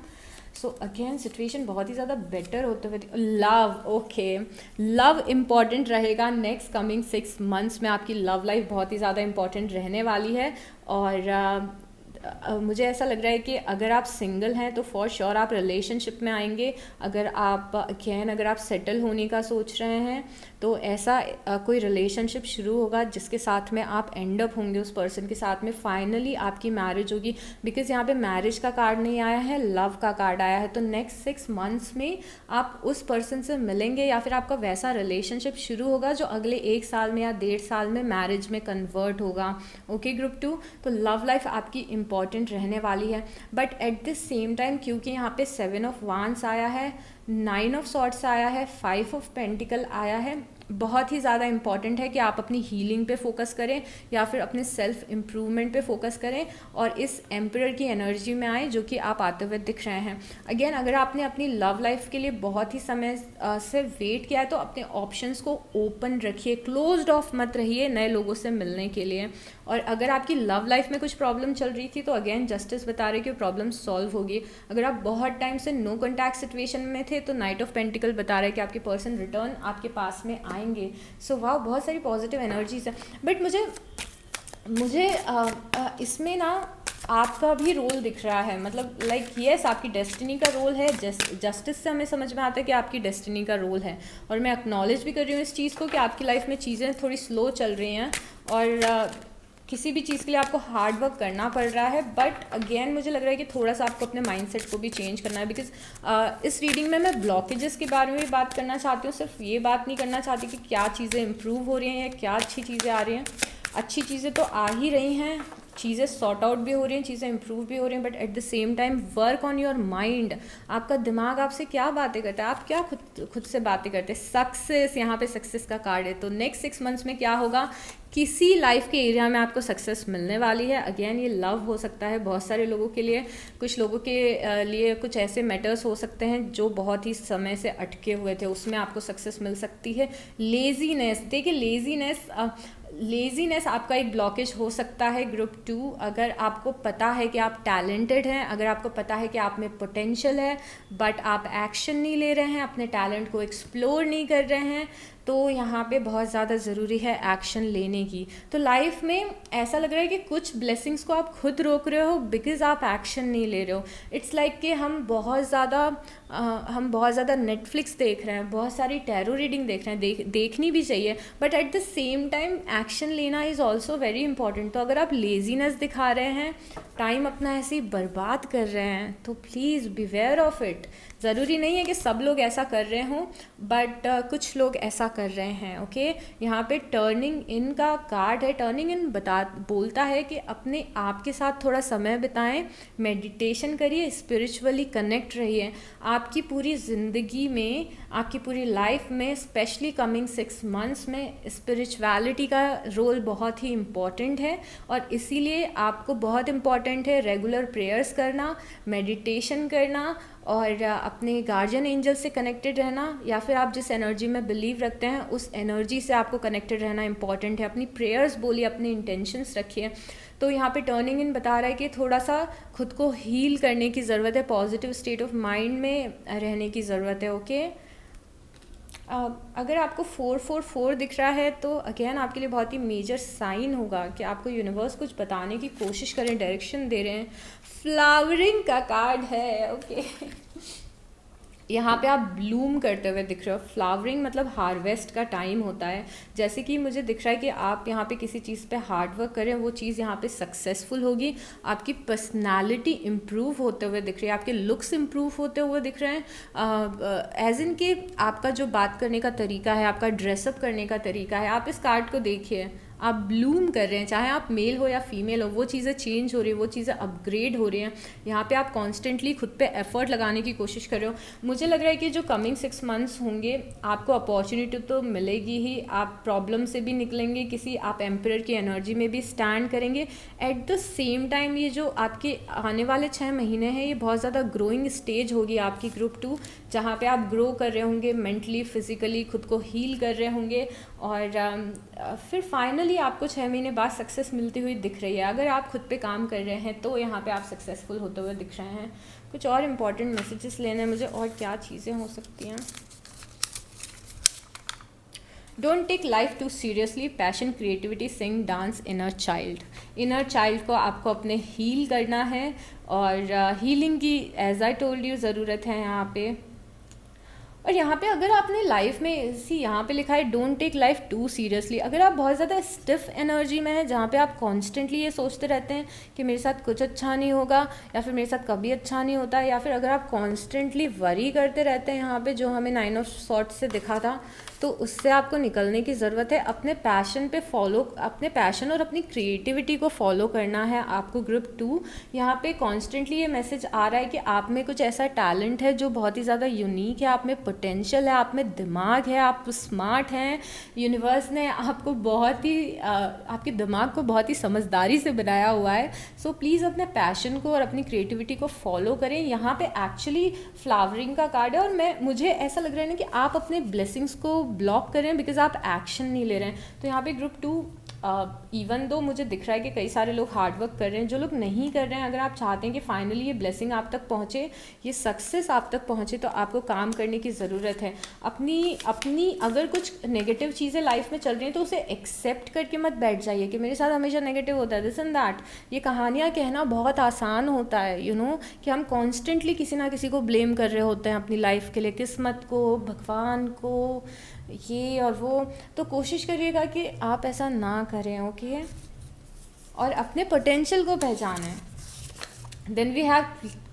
so again situation बहुत ही ज़्यादा बेटर होते हुए। लव, ओके, लव इम्पॉर्टेंट रहेगा नेक्स्ट कमिंग 6 मंथ्स में। आपकी लव लाइफ बहुत ही ज़्यादा इम्पॉर्टेंट रहने वाली है। और मुझे ऐसा लग रहा है कि अगर आप सिंगल हैं तो फॉर श्योर आप रिलेशनशिप में आएंगे। अगर आप सेटल होने का सोच रहे हैं तो ऐसा कोई रिलेशनशिप शुरू होगा जिसके साथ में आप एंड अप होंगे, उस पर्सन के साथ में फाइनली आपकी मैरिज होगी। बिकॉज यहाँ पे मैरिज का कार्ड नहीं आया है, लव का कार्ड आया है। तो नेक्स्ट 6 मंथ्स में आप उस पर्सन से मिलेंगे, या फिर आपका वैसा रिलेशनशिप शुरू होगा जो अगले 1 साल में या 1.5 साल में मैरिज में कन्वर्ट होगा। ओके ग्रुप 2, तो लव लाइफ आपकी इम्पॉर्टेंट रहने वाली है। But at the same time क्योंकि यहाँ पे 7 ऑफ वांड्स आया है, 9 ऑफ सॉर्ड्स आया है, 5 ऑफ पेंटिकल आया है, बहुत ही ज़्यादा इंपॉर्टेंट है कि आप अपनी हीलिंग पे फोकस करें या फिर अपने सेल्फ इम्प्रूवमेंट पे फोकस करें और इस एम्परर की एनर्जी में आए जो कि आप आते हुए दिख रहे हैं। अगेन, अगर आपने अपनी लव लाइफ के लिए बहुत ही समय से वेट किया है तो अपने ऑप्शंस को ओपन रखिए, क्लोज्ड ऑफ मत रहिए नए लोगों से मिलने के लिए। और अगर आपकी लव लाइफ में कुछ प्रॉब्लम चल रही थी तो अगेन जस्टिस बता रहे कि प्रॉब्लम सॉल्व होगी। अगर आप बहुत टाइम से नो कॉन्टैक्ट सिचुएशन में थे तो नाइट ऑफ पेंटिकल बता रहे कि आपके पर्सन रिटर्न आपके पास में आएंगे। सो वाह, बहुत सारी पॉजिटिव एनर्जीज है। बट मुझे इसमें ना आपका भी रोल दिख रहा है, मतलब लाइक यस आपकी डेस्टिनी का रोल है। जस्टिस से हमें समझ में आता है कि आपकी डेस्टिनी का रोल है, और मैं एक्नॉलेज भी कर रही हूँ इस चीज़ को कि आपकी लाइफ में चीज़ें थोड़ी स्लो चल रही हैं और किसी भी चीज़ के लिए आपको हार्ड वर्क करना पड़ रहा है। बट अगेन मुझे लग रहा है कि थोड़ा सा आपको अपने माइंडसेट को भी चेंज करना है, बिकॉज इस रीडिंग में मैं ब्लॉकेजेस के बारे में भी बात करना चाहती हूँ। सिर्फ ये बात नहीं करना चाहती कि क्या चीज़ें इम्प्रूव हो रही हैं या क्या अच्छी चीज़ें आ रही हैं। अच्छी चीज़ें तो आ ही रही हैं, चीज़ें सॉर्ट आउट भी हो रही हैं, चीज़ें इंप्रूव भी हो रही हैं, but at the same time work on your mind. आपका दिमाग आपसे क्या बातें करता है, आप क्या खुद से बातें करते हैं। सक्सेस, यहाँ पे सक्सेस का कार्ड है, तो नेक्स्ट 6 मंथ्स में क्या होगा, किसी लाइफ के एरिया में आपको सक्सेस मिलने वाली है। अगेन ये लव हो सकता है बहुत सारे लोगों के लिए, कुछ लोगों के लिए कुछ ऐसे मैटर्स हो सकते हैं जो बहुत ही समय से अटके हुए थे, उसमें आपको सक्सेस मिल सकती है। लेजीनेस, देखिए लेजीनेस आपका एक ब्लॉकेज हो सकता है ग्रुप 2। अगर आपको पता है कि आप टैलेंटेड हैं, अगर आपको पता है कि आप में पोटेंशियल है, बट आप एक्शन नहीं ले रहे हैं, अपने टैलेंट को एक्सप्लोर नहीं कर रहे हैं, तो यहाँ पे बहुत ज़्यादा ज़रूरी है एक्शन लेने की। तो लाइफ में ऐसा लग रहा है कि कुछ ब्लेसिंग्स को आप खुद रोक रहे हो बिकॉज आप एक्शन नहीं ले रहे हो। इट्स लाइक कि हम बहुत ज़्यादा नेटफ्लिक्स देख रहे हैं, बहुत सारी टैरो रीडिंग देख रहे हैं, देखनी भी चाहिए, but at the same time action लेना इज़ ऑल्सो वेरी इंपॉर्टेंट। तो अगर आप लेजीनेस दिखा रहे हैं, टाइम अपना ऐसे ही बर्बाद कर रहे हैं, तो प्लीज़ बीवेयर ऑफ इट। ज़रूरी नहीं है कि सब लोग ऐसा कर रहे हों, बट कुछ लोग ऐसा कर रहे हैं। ओके, यहाँ पे टर्निंग इन का कार्ड है। टर्निंग इन बोलता है कि अपने आप के साथ थोड़ा समय बिताएं, मेडिटेशन करिए, स्पिरिचुअली कनेक्ट रहिए। आपकी पूरी ज़िंदगी में, आपकी पूरी लाइफ में, स्पेशली कमिंग 6 मंथ्स में स्पिरिचुअलिटी का रोल बहुत ही इम्पॉर्टेंट है, और इसीलिए आपको बहुत इम्पॉर्टेंट है रेगुलर प्रेयर्स करना, मेडिटेशन करना, और अपने गार्जियन एंजल से कनेक्टेड रहना, या फिर आप जिस एनर्जी में बिलीव रखते हैं उस एनर्जी से आपको कनेक्टेड रहना इंपॉर्टेंट है। अपनी प्रेयर्स बोलिए, अपने इंटेंशंस रखिए। तो यहाँ पे टर्निंग इन बता रहा है कि थोड़ा सा खुद को हील करने की ज़रूरत है, पॉजिटिव स्टेट ऑफ माइंड में रहने की ज़रूरत है। ओके, अगर आपको 444 दिख रहा है तो अगेन आपके लिए बहुत ही मेजर साइन होगा कि आपको यूनिवर्स कुछ बताने की कोशिश करें, डायरेक्शन दे रहे हैं। फ्लावरिंग का कार्ड है। ओके, यहाँ पे आप ब्लूम करते हुए दिख रहे हो। फ्लावरिंग मतलब हार्वेस्ट का टाइम होता है। जैसे कि मुझे दिख रहा है कि आप यहाँ पे किसी चीज़ पे हार्ड वर्क करें, वो चीज़ यहाँ पे सक्सेसफुल होगी। आपकी पर्सनालिटी इम्प्रूव होते हुए दिख रही है, आपके लुक्स इम्प्रूव होते हुए दिख रहे हैं। एज इन कि आपका जो बात करने का तरीका है, आपका ड्रेसअप करने का तरीका है, आप इस कार्ड को देखिए, आप ब्लूम कर रहे हैं, चाहे आप मेल हो या फीमेल हो, वो चीज़ें चेंज हो रही है, वो चीज़ें अपग्रेड हो रही हैं। यहाँ पे आप कॉन्स्टेंटली खुद पे एफर्ट लगाने की कोशिश कर रहे हो। मुझे लग रहा है कि जो कमिंग 6 मंथ्स होंगे आपको अपॉर्चुनिटी तो मिलेगी ही, आप प्रॉब्लम से भी निकलेंगे, आप एम्परर की एनर्जी में भी स्टैंड करेंगे। एट द सेम टाइम ये जो आपके आने वाले 6 महीने हैं, ये बहुत ज़्यादा ग्रोइंग स्टेज होगी आपकी ग्रुप 2, जहाँ पे आप ग्रो कर रहे होंगे मेंटली, फिजिकली, खुद को हील कर रहे होंगे, और फिर फाइनली आपको 6 महीने बाद सक्सेस मिलती हुई दिख रही है। अगर आप खुद पे काम कर रहे हैं तो यहाँ पे आप सक्सेसफुल होते हुए दिख रहे हैं। कुछ और इम्पॉर्टेंट मैसेजेस लेने हैं मुझे, और क्या चीज़ें हो सकती हैं। Don't take life too seriously, passion, creativity, sing, dance, inner child को आपको अपने हील करना है, और हीलिंग की एज आई टोल्ड यू ज़रूरत है यहाँ पे। और यहाँ पे अगर आपने लाइफ में यहाँ पे लिखा है don't take life too seriously, अगर आप बहुत ज़्यादा स्टिफ एनर्जी में हैं, जहाँ पे आप कॉन्स्टेंटली ये सोचते रहते हैं कि मेरे साथ कुछ अच्छा नहीं होगा, या फिर मेरे साथ कभी अच्छा नहीं होता, या फिर अगर आप कॉन्स्टेंटली वरी करते रहते हैं, यहाँ पे जो हमें 9 ऑफ सॉर्ड्स से दिखा था, तो उससे आपको निकलने की ज़रूरत है। अपने पैशन और अपनी क्रिएटिविटी को फॉलो करना है आपको। ग्रुप 2 यहाँ पे कॉन्स्टेंटली ये मैसेज आ रहा है कि आप में कुछ ऐसा टैलेंट है जो बहुत ही ज़्यादा यूनिक है, आप में पोटेंशियल है, आप में दिमाग है, आप स्मार्ट हैं। यूनिवर्स ने आपको आपके दिमाग को बहुत ही समझदारी से बनाया हुआ है। सो प्लीज़ अपने पैशन को और अपनी क्रिएटिविटी को फॉलो करें। यहाँ पे एक्चुअली फ्लावरिंग का कार्ड है, और मुझे ऐसा लग रहा है ना कि आप अपने ब्लेसिंग्स को ब्लॉक कर रहे हैं बिकॉज आप एक्शन नहीं ले रहे हैं। तो यहाँ पे ग्रुप 2 इवन दो मुझे दिख रहा है कि कई सारे लोग हार्ड वर्क कर रहे हैं, जो लोग नहीं कर रहे हैं, अगर आप चाहते हैं कि फाइनली ये ब्लेसिंग आप तक पहुँचे, ये सक्सेस आप तक पहुँचे, तो आपको काम करने की ज़रूरत है। अपनी अपनी अगर कुछ नेगेटिव चीज़ें लाइफ में चल रही हैं तो उसे एक्सेप्ट करके मत बैठ जाइए कि मेरे साथ हमेशा नेगेटिव होता है, दिस एंड दैट। ये कहानियाँ कहना बहुत आसान होता है, कि हम कॉन्स्टेंटली किसी ना किसी को ब्लेम कर रहे होते हैं अपनी लाइफ के लिए, किस्मत को, भगवान को, ये और वो। तो कोशिश करिएगा कि आप ऐसा ना करें, ओके। और अपने पोटेंशियल को पहचानें। Then we have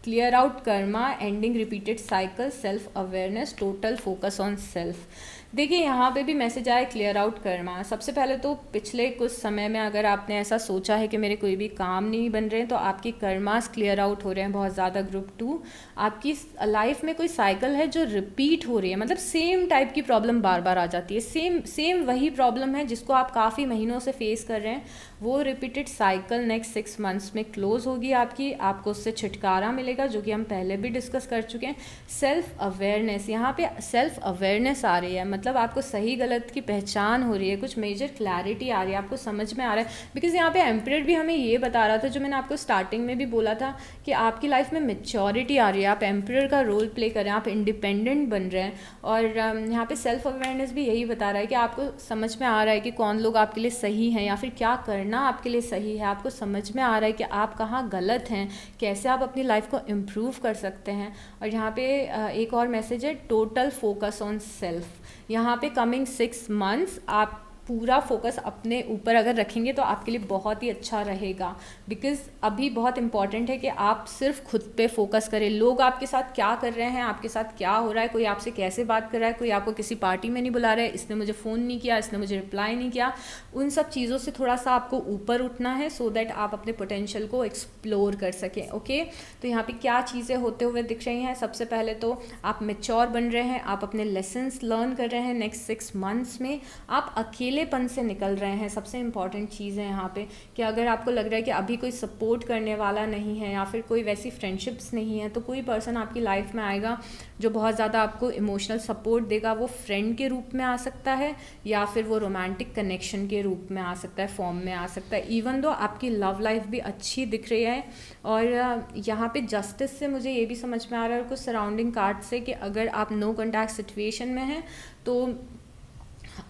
clear out karma, ending repeated cycle, self awareness, total focus on self. देखिए यहाँ पे भी मैसेज आया क्लियर आउट कर्मा। सबसे पहले तो पिछले कुछ समय में अगर आपने ऐसा सोचा है कि मेरे कोई भी काम नहीं बन रहे हैं, तो आपकी कर्मास क्लियर आउट हो रहे हैं बहुत ज़्यादा। ग्रुप 2, आपकी लाइफ में कोई साइकिल है जो रिपीट हो रही है, मतलब सेम टाइप की प्रॉब्लम बार बार आ जाती है, सेम वही प्रॉब्लम है जिसको आप काफ़ी महीनों से फेस कर रहे हैं। वो रिपीटेड साइकिल नेक्स्ट 6 मंथ्स में क्लोज होगी आपको उससे छुटकारा मिलेगा, जो कि हम पहले भी डिस्कस कर चुके हैं। सेल्फ अवेयरनेस, यहाँ पे सेल्फ अवेयरनेस आ रही है, मतलब आपको सही गलत की पहचान हो रही है, कुछ मेजर क्लैरिटी आ रही है, आपको समझ में आ रहा है। बिकॉज यहाँ पे एम्परर भी हमें ये बता रहा था, जो मैंने आपको स्टार्टिंग में भी बोला था, कि आपकी लाइफ में मेच्योरिटी आ रही है, आप एम्परर का रोल प्ले कर रहे हैं, आप इंडिपेंडेंट बन रहे हैं। और यहाँ पे सेल्फ अवेयरनेस भी यही बता रहा है कि आपको समझ में आ रहा है कि कौन लोग आपके लिए सही हैं या फिर क्या करना आपके लिए सही है। आपको समझ में आ रहा है कि आप कहाँ गलत हैं, कैसे आप अपनी लाइफ को इम्प्रूव कर सकते हैं। और यहाँ पे एक और मैसेज है, टोटल फोकस ऑन सेल्फ। यहाँ पे कमिंग 6 मंथ्स आप पूरा फोकस अपने ऊपर अगर रखेंगे तो आपके लिए बहुत ही अच्छा रहेगा। बिकॉज़ अभी बहुत इंपॉर्टेंट है कि आप सिर्फ खुद पे फोकस करें। लोग आपके साथ क्या कर रहे हैं, आपके साथ क्या हो रहा है, कोई आपसे कैसे बात कर रहा है, कोई आपको किसी पार्टी में नहीं बुला रहा है, इसने मुझे फ़ोन नहीं किया, इसने मुझे रिप्लाई नहीं किया, उन सब चीज़ों से थोड़ा सा आपको ऊपर उठना है, सो दैट आप अपने पोटेंशियल को एक्सप्लोर कर सकें, ओके। तो यहाँ पे क्या चीज़ें होते हुए दिख रही हैं। सबसे पहले तो आप मेच्योर बन रहे हैं, आप अपने लेसन्स लर्न कर रहे हैं नेक्स्ट 6 मंथ्स में, आप अकेलेपन से निकल रहे हैं। सबसे इम्पॉर्टेंट चीज़ है यहाँ पे कि अगर आपको लग रहा है कि अभी कोई सपोर्ट करने वाला नहीं है या फिर कोई वैसी फ्रेंडशिप्स नहीं है, तो कोई पर्सन आपकी लाइफ में आएगा जो बहुत ज़्यादा आपको इमोशनल सपोर्ट देगा। वो फ्रेंड के रूप में आ सकता है या फिर वो रोमांटिक कनेक्शन के रूप में आ सकता है, फॉर्म में आ सकता है। इवन दो आपकी लव लाइफ भी अच्छी दिख रही है। और यहाँ पे जस्टिस से मुझे ये भी समझ में आ रहा है, कुछ सराउंडिंग कार्ड से, कि अगर आप नो कॉन्टैक्ट सिचुएशन में हैं तो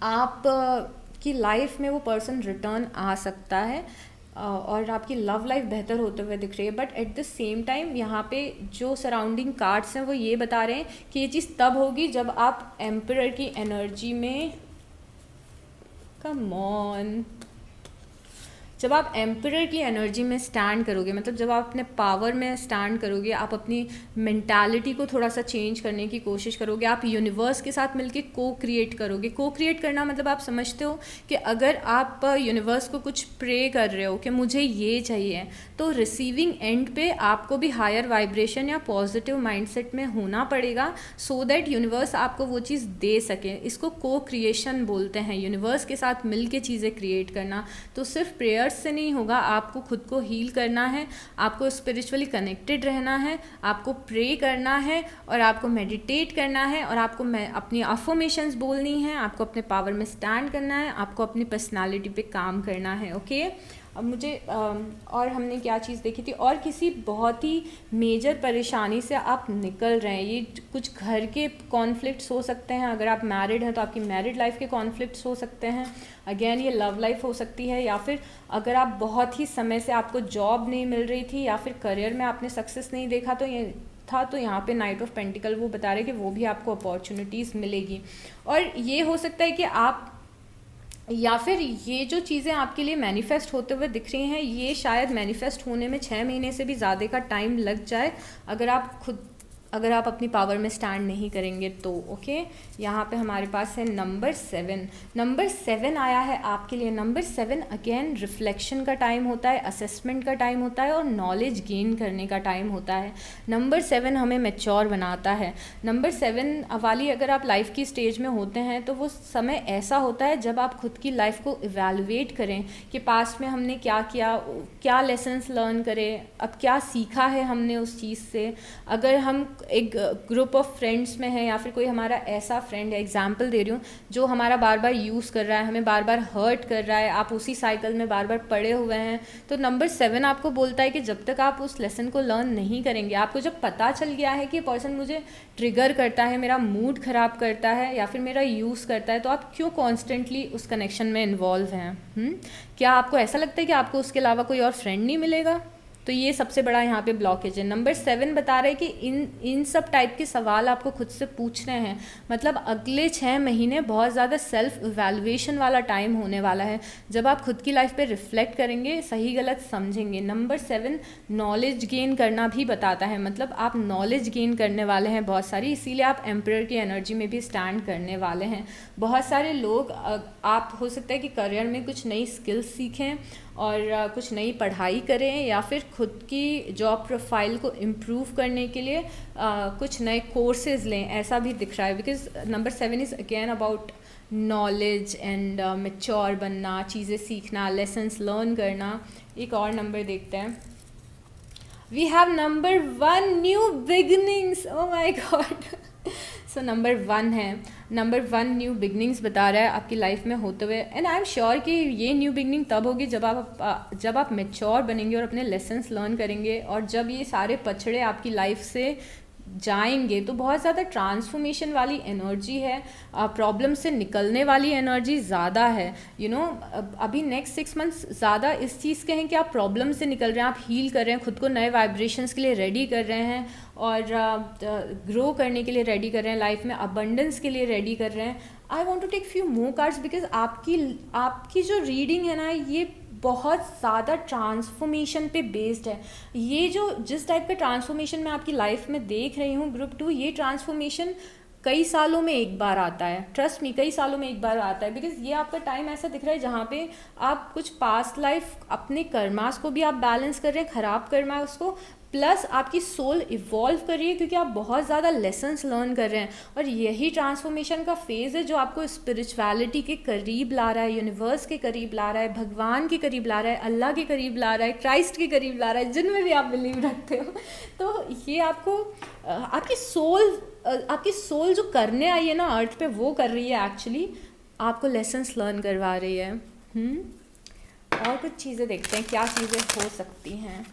आप की लाइफ में वो पर्सन रिटर्न आ सकता है और आपकी लव लाइफ बेहतर होते हुए दिख रही है। But at the same time यहाँ पे जो सराउंडिंग कार्ड्स हैं वो ये बता रहे हैं कि ये चीज़ तब होगी जब आप एम्परर की एनर्जी में, कम ऑन, जब आप एम्परर की एनर्जी में स्टैंड करोगे, मतलब जब आप अपने पावर में स्टैंड करोगे, आप अपनी मेंटालिटी को थोड़ा सा चेंज करने की कोशिश करोगे, आप यूनिवर्स के साथ मिलके को क्रिएट करोगे। को क्रिएट करना मतलब आप समझते हो कि अगर आप यूनिवर्स को कुछ प्रे कर रहे हो कि मुझे ये चाहिए, तो रिसीविंग एंड पे आपको भी हायर वाइब्रेशन या पॉजिटिव माइंडसेट में होना पड़ेगा, सो दैट यूनिवर्स आपको वो चीज़ दे सके। इसको को क्रिएशन बोलते हैं, यूनिवर्स के साथ मिल के चीज़ें क्रिएट करना। तो सिर्फ प्रेयर्स से नहीं होगा, आपको खुद को हील करना है, आपको स्पिरिचुअली कनेक्टेड रहना है, आपको प्रे करना है और आपको मेडिटेट करना है और आपको अपनी अफर्मेशंस बोलनी है, आपको अपने पावर में स्टैंड करना है, आपको अपनी पर्सनालिटी पे काम करना है, ओके। अब मुझे और हमने क्या चीज़ देखी थी, और किसी बहुत ही मेजर परेशानी से आप निकल रहे हैं। ये कुछ घर के कॉन्फ्लिक्ट्स हो सकते हैं, अगर आप मैरिड हैं तो आपकी मैरिड लाइफ के कॉन्फ्लिक्ट्स हो सकते हैं, अगेन ये लव लाइफ हो सकती है, या फिर अगर आप बहुत ही समय से आपको जॉब नहीं मिल रही थी या फिर करियर में आपने सक्सेस नहीं देखा तो ये था, तो यहाँ पे नाइट ऑफ पेंटिकल वो बता रहे कि वो भी आपको अपॉर्चुनिटीज़ मिलेगी। और ये हो सकता है कि आप, या फिर ये जो चीज़ें आपके लिए मैनिफेस्ट होते हुए दिख रही हैं, ये शायद मैनिफेस्ट होने में 6 महीने से भी ज़्यादा का टाइम लग जाए, अगर आप अपनी पावर में स्टैंड नहीं करेंगे तो, ओके। यहाँ पे हमारे पास है नंबर 7 आया है आपके लिए। नंबर 7 अगेन रिफ्लेक्शन का टाइम होता है, असेसमेंट का टाइम होता है और नॉलेज गेन करने का टाइम होता है। नंबर 7 हमें मैच्योर बनाता है। नंबर 7 वाली अगर आप लाइफ की स्टेज में होते हैं तो वो समय ऐसा होता है जब आप खुद की लाइफ को इवैल्यूएट करें कि पास्ट में हमने क्या किया, क्या लेसन्स लर्न करें, अब क्या सीखा है हमने उस चीज़ से। अगर हम एक ग्रुप ऑफ फ्रेंड्स में है या फिर कोई हमारा ऐसा फ्रेंड है, एग्जांपल दे रही हूँ, जो हमारा बार बार यूज़ कर रहा है, हमें बार बार हर्ट कर रहा है, आप उसी साइकिल में बार बार पड़े हुए हैं, तो नंबर 7 आपको बोलता है कि जब तक आप उस लेसन को लर्न नहीं करेंगे, आपको जब पता चल गया है कि पर्सन मुझे ट्रिगर करता है, मेरा मूड ख़राब करता है या फिर मेरा यूज़ करता है, तो आप क्यों कॉन्स्टेंटली उस कनेक्शन में इन्वॉल्व हैं? क्या आपको ऐसा लगता है कि आपको उसके अलावा कोई और फ्रेंड नहीं मिलेगा? तो ये सबसे बड़ा यहाँ पे ब्लॉकेज है। नंबर 7 बता रहे हैं कि इन सब टाइप के सवाल आपको खुद से पूछने हैं। मतलब अगले 6 महीने बहुत ज़्यादा सेल्फ इवैल्यूएशन वाला टाइम होने वाला है, जब आप खुद की लाइफ पे रिफ्लेक्ट करेंगे, सही गलत समझेंगे। नंबर 7 नॉलेज गेन करना भी बताता है, मतलब आप नॉलेज गेन करने वाले हैं बहुत सारी, इसीलिए आप एम्परर की एनर्जी में भी स्टैंड करने वाले हैं। बहुत सारे लोग, आप हो सकता है कि करियर में कुछ नई स्किल्स सीखें और कुछ नई पढ़ाई करें या फिर खुद की जॉब प्रोफाइल को इम्प्रूव करने के लिए कुछ नए कोर्सेज लें, ऐसा भी दिख रहा है। Because number 7 is again about knowledge and mature बनना, चीज़ें सीखना, लेसन्स लर्न करना। एक और नंबर देखते हैं। We have number 1 new beginnings. Oh my god. So number 1 है, नंबर 1 न्यू बिगनिंग्स बता रहा है आपकी लाइफ में होते हुए। एंड आई एम श्योर कि ये न्यू बिगनिंग तब होगी जब आप मैच्योर बनेंगे और अपने लेसन्स लर्न करेंगे, और जब ये सारे पछड़े आपकी लाइफ से जाएंगे तो बहुत ज़्यादा ट्रांसफॉर्मेशन वाली एनर्जी है, प्रॉब्लम से निकलने वाली एनर्जी ज़्यादा है। अभी नेक्स्ट 6 मंथ्स ज़्यादा इस चीज़ के हैं कि आप प्रॉब्लम से निकल रहे हैं, आप हील कर रहे हैं, खुद को नए वाइब्रेशंस के लिए रेडी कर रहे हैं और ग्रो करने के लिए रेडी कर रहे हैं, लाइफ में अबंडेंस के लिए रेडी कर रहे हैं। I want to take few more cards because आपकी जो रीडिंग है ना, ये बहुत ज़्यादा ट्रांसफॉर्मेशन पे बेस्ड है। ये जो जिस टाइप का ट्रांसफॉर्मेशन मैं आपकी लाइफ में देख रही हूँ ग्रुप 2, ये ट्रांसफॉर्मेशन कई सालों में एक बार आता है। ट्रस्ट मी, कई सालों में एक बार आता है। बिकॉज ये आपका टाइम ऐसा दिख रहा है जहाँ पे आप कुछ पास्ट लाइफ अपने कर्मास को भी आप बैलेंस कर रहे हैं, ख़राब कर्मास को, प्लस आपकी सोल इवॉल्व कर रही है क्योंकि आप बहुत ज़्यादा लेसन्स लर्न कर रहे हैं। और यही ट्रांसफॉर्मेशन का फेज़ है जो आपको स्पिरिचुअलिटी के करीब ला रहा है, यूनिवर्स के करीब ला रहा है, भगवान के करीब ला रहा है, अल्लाह के करीब ला रहा है, क्राइस्ट के करीब ला रहा है, जिनमें भी आप बिलीव रखते हो। तो ये आपको आपकी सोल जो करने आई है ना अर्थ पे, वो कर रही है एक्चुअली, आपको लेसन्स लर्न करवा रही है। और कुछ चीज़ें देखते हैं, क्या चीज़ें हो सकती हैं।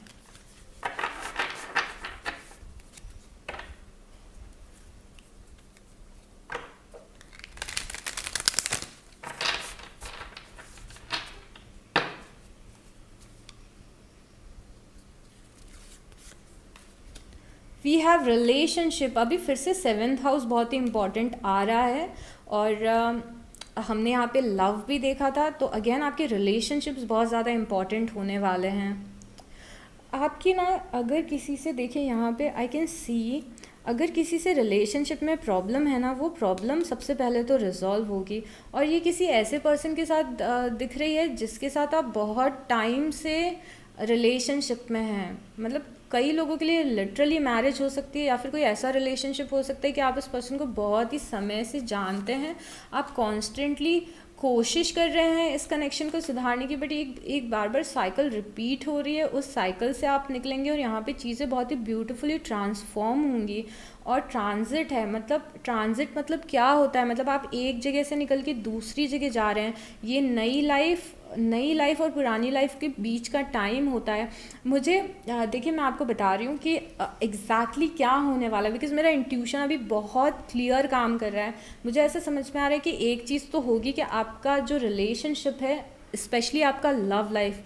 We have relationship. अभी फिर से 7th हाउस बहुत ही इम्पॉर्टेंट आ रहा है, और हमने यहाँ पे लव भी देखा था, तो अगेन आपके रिलेशनशिप्स बहुत ज़्यादा इम्पॉर्टेंट होने वाले हैं। आपकी ना, अगर किसी से देखें यहाँ पे आई कैन सी, अगर किसी से रिलेशनशिप में प्रॉब्लम है ना, वो प्रॉब्लम सबसे पहले तो रिजॉल्व होगी। और ये किसी ऐसे पर्सन के साथ दिख रही है जिसके साथ आप बहुत टाइम से रिलेशनशिप में हैं। मतलब कई लोगों के लिए लिटरली मैरिज हो सकती है, या फिर कोई ऐसा रिलेशनशिप हो सकता है कि आप इस पर्सन को बहुत ही समय से जानते हैं, आप कॉन्स्टेंटली कोशिश कर रहे हैं इस कनेक्शन को सुधारने की, बट एक बार बार साइकिल रिपीट हो रही है। उस साइकिल से आप निकलेंगे और यहाँ पे चीज़ें बहुत ही ब्यूटीफुली ट्रांसफॉर्म होंगी। और ट्रांजिट है, मतलब ट्रांजिट मतलब क्या होता है, मतलब आप एक जगह से निकल के दूसरी जगह जा रहे हैं। ये नई लाइफ और पुरानी लाइफ के बीच का टाइम होता है। मुझे देखिए, मैं आपको बता रही हूँ कि एग्जैक्टली क्या होने वाला है, बिकॉज मेरा इंट्यूशन अभी बहुत क्लियर काम कर रहा है। मुझे ऐसा समझ में आ रहा है कि एक चीज़ तो होगी कि आपका जो रिलेशनशिप है, स्पेशली आपका लव लाइफ,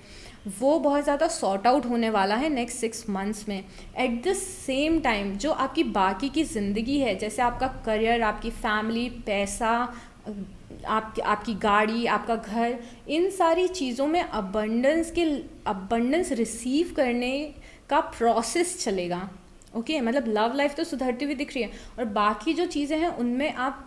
वो बहुत ज़्यादा सॉर्ट आउट होने वाला है नेक्स्ट 6 मंथ्स में। एट द सेम टाइम जो आपकी बाकी की ज़िंदगी है, जैसे आपका करियर, आपकी फैमिली, पैसा, आपकी गाड़ी, आपका घर, इन सारी चीज़ों में अबंडेंस रिसीव करने का प्रोसेस चलेगा। ओके, मतलब लव लाइफ तो सुधरती हुई दिख रही है, और बाकी जो चीज़ें हैं उनमें आप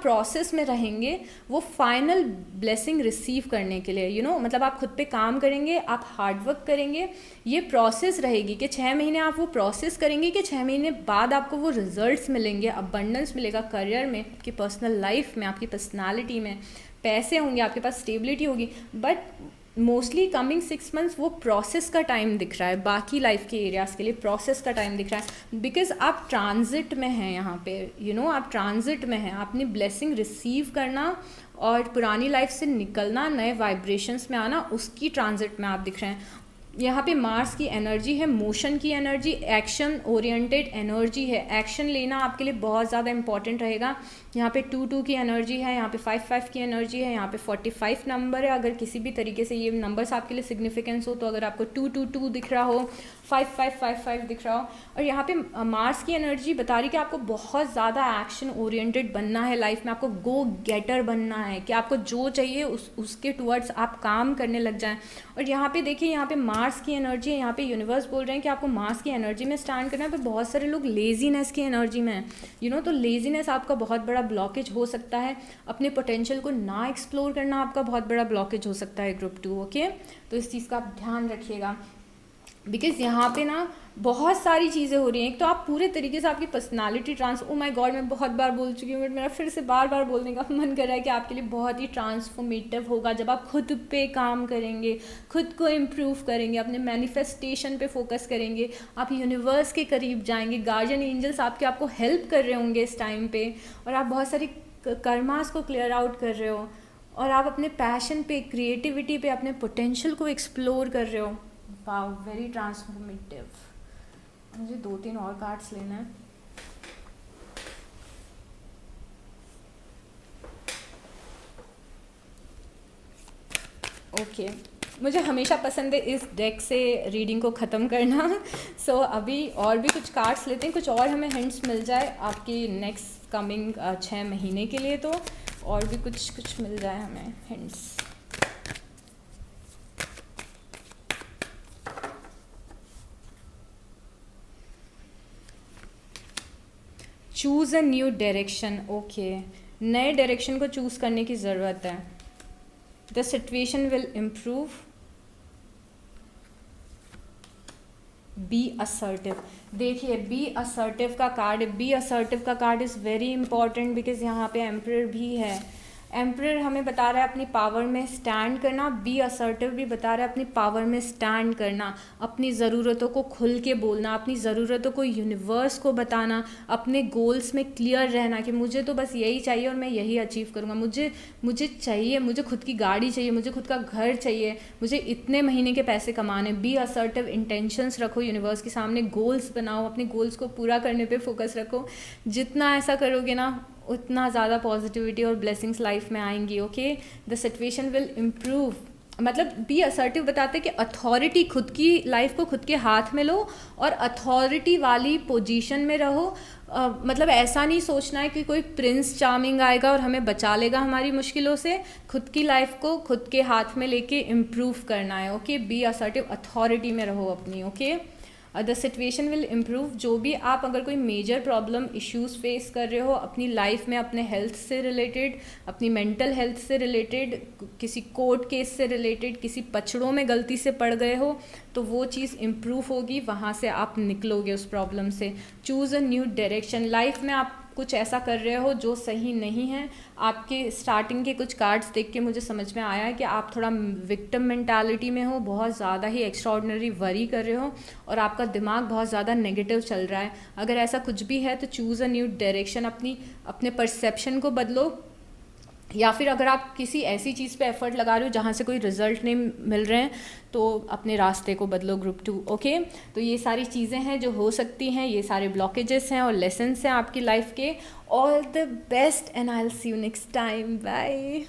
प्रोसेस में रहेंगे वो फाइनल ब्लेसिंग रिसीव करने के लिए। मतलब आप खुद पे काम करेंगे, आप हार्डवर्क करेंगे, ये प्रोसेस रहेगी कि 6 महीने आप वो प्रोसेस करेंगे कि 6 महीने बाद आपको वो रिजल्ट्स मिलेंगे, अबंडेंस मिलेगा करियर में, आपकी पर्सनल लाइफ में, आपकी पर्सनालिटी में, पैसे होंगे, आपके पास स्टेबिलिटी होगी। बट मोस्टली कमिंग 6 मंथ्स वो प्रोसेस का टाइम दिख रहा है, बाकी लाइफ के एरियाज़ के लिए प्रोसेस का टाइम दिख रहा है, बिकॉज आप ट्रांजिट में हैं यहाँ पे, आप ट्रांजिट में हैं, आपने ब्लेसिंग रिसीव करना और पुरानी लाइफ से निकलना, नए वाइब्रेशंस में आना, उसकी ट्रांजिट में आप दिख रहे हैं। यहाँ पे मार्स की एनर्जी है, मोशन की एनर्जी, एक्शन ओरिएंटेड एनर्जी है, एक्शन लेना आपके लिए बहुत ज़्यादा इंपॉर्टेंट रहेगा। यहाँ पे 2-2 की एनर्जी है, यहाँ पे 5-5 की एनर्जी है, यहाँ पे 45 नंबर है। अगर किसी भी तरीके से ये नंबर्स आपके लिए सिग्निफिकेंस हो, तो अगर आपको 2-2-2 दिख रहा हो, 5-5-5-5 दिख रहा हो, और यहाँ पे मार्स की एनर्जी बता रही कि आपको बहुत ज़्यादा एक्शन ओरिएंटेड बनना है लाइफ में, आपको गो गेटर बनना है, कि आपको जो चाहिए उसके टुवर्ड्स आप काम करने लग जाएं। और यहाँ पे देखिए, यहाँ पे मार्स की एनर्जी है, यहाँ पे यूनिवर्स बोल रहे हैं कि आपको मार्स की एनर्जी में स्टैंड करना है। पर बहुत सारे लोग लेजीनेस की एनर्जी में हैं, तो लेजीनेस आपका बहुत बड़ा ब्लॉकेज हो सकता है, अपने पोटेंशियल को ना एक्सप्लोर करना आपका बहुत बड़ा ब्लॉकेज हो सकता है ग्रुप 2। ओके, तो इस चीज़ का आप ध्यान रखिएगा, बिकॉज यहाँ पे ना बहुत सारी चीज़ें हो रही हैं। एक तो आप पूरे तरीके से आपकी पर्सनालिटी ओ माय गॉड, मैं बहुत बार बोल चुकी हूँ, बट मेरा फिर से बार बार बोलने का मन कर रहा है कि आपके लिए बहुत ही ट्रांसफॉर्मेटिव होगा जब आप खुद पे काम करेंगे, खुद को इम्प्रूव करेंगे, अपने मैनिफेस्टेशन पे फोकस करेंगे, आप यूनिवर्स के करीब जाएंगे, गार्जियन एंजल्स आपको हेल्प कर रहे होंगे इस टाइम पे, और आप बहुत सारी कर्मास को क्लियर आउट कर रहे हो, और आप अपने पैशन पे, क्रिएटिविटी पे, अपने पोटेंशियल को एक्सप्लोर कर रहे हो। Wow, very transformative. मुझे 2-3 और कार्ड्स लेना है। ओके, मुझे हमेशा पसंद है इस डेक से रीडिंग को ख़त्म करना। सो अभी और भी कुछ कार्ड्स लेते हैं, कुछ और हमें हिंट्स मिल जाए आपकी नेक्स्ट कमिंग 6 महीने के लिए, तो और भी कुछ मिल जाए हमें hints. Choose a new direction. Okay, नए डायरेक्शन को चूज़ करने की ज़रूरत है। The situation will improve, be assertive. देखिए, बी असर्टिव का कार्ड, बी असर्टिव का card is very important, because यहाँ पे एम्परर भी है। एम्परर हमें बता रहा है अपनी पावर में स्टैंड करना, बी असर्टिव भी बता रहा है अपनी पावर में स्टैंड करना, अपनी ज़रूरतों को खुल के बोलना, अपनी ज़रूरतों को यूनिवर्स को बताना, अपने गोल्स में क्लियर रहना कि मुझे तो बस यही चाहिए और मैं यही अचीव करूँगा, मुझे चाहिए, मुझे खुद की गाड़ी चाहिए, मुझे खुद का घर चाहिए, मुझे इतने महीने के पैसे कमाने। बी असर्टिव, इंटेंशंस रखो यूनिवर्स के सामने, गोल्स बनाओ, अपने गोल्स को पूरा करने पे फोकस रखो। जितना ऐसा करोगे ना, उतना ज़्यादा पॉजिटिविटी और ब्लेसिंग्स लाइफ में आएंगी। Okay, the situation will improve, मतलब बी असर्टिव बताते कि अथॉरिटी, खुद की लाइफ को खुद के हाथ में लो और अथॉरिटी वाली पोजीशन में रहो। मतलब ऐसा नहीं सोचना है कि कोई प्रिंस चार्मिंग आएगा और हमें बचा लेगा हमारी मुश्किलों से। खुद की लाइफ को खुद के हाथ में लेके इम्प्रूव करना है। ओके, बी असर्टिव, अथॉरिटी में रहो अपनी। Okay, the situation will improve. जो भी आप अगर कोई मेजर प्रॉब्लम इश्यूज फेस कर रहे हो अपनी लाइफ में, अपने हेल्थ से रिलेटेड, अपनी मेंटल हेल्थ से रिलेटेड, किसी कोर्ट केस से रिलेटेड, किसी पछड़ों में गलती से पड़ गए हो, तो वो चीज़ इम्प्रूव होगी, वहाँ से आप निकलोगे उस प्रॉब्लम से। Choose a new direction. Life में आप कुछ ऐसा कर रहे हो जो सही नहीं है। आपके स्टार्टिंग के कुछ कार्ड्स देख के मुझे समझ में आया है कि आप थोड़ा विक्टिम मेंटालिटी में हो, बहुत ज़्यादा ही एक्स्ट्राऑर्डिनरी वरी कर रहे हो और आपका दिमाग बहुत ज़्यादा नेगेटिव चल रहा है। अगर ऐसा कुछ भी है तो चूज़ अ न्यू डायरेक्शन, अपने परसेप्शन को बदलो, या फिर अगर आप किसी ऐसी चीज़ पे एफर्ट लगा रहे हो जहाँ से कोई रिजल्ट नहीं मिल रहे हैं तो अपने रास्ते को बदलो ग्रुप 2। ओके, तो ये सारी चीज़ें हैं जो हो सकती हैं, ये सारे ब्लॉकेजेस हैं और लेसन्स हैं आपकी लाइफ के। All the best and I will see you next time. Bye.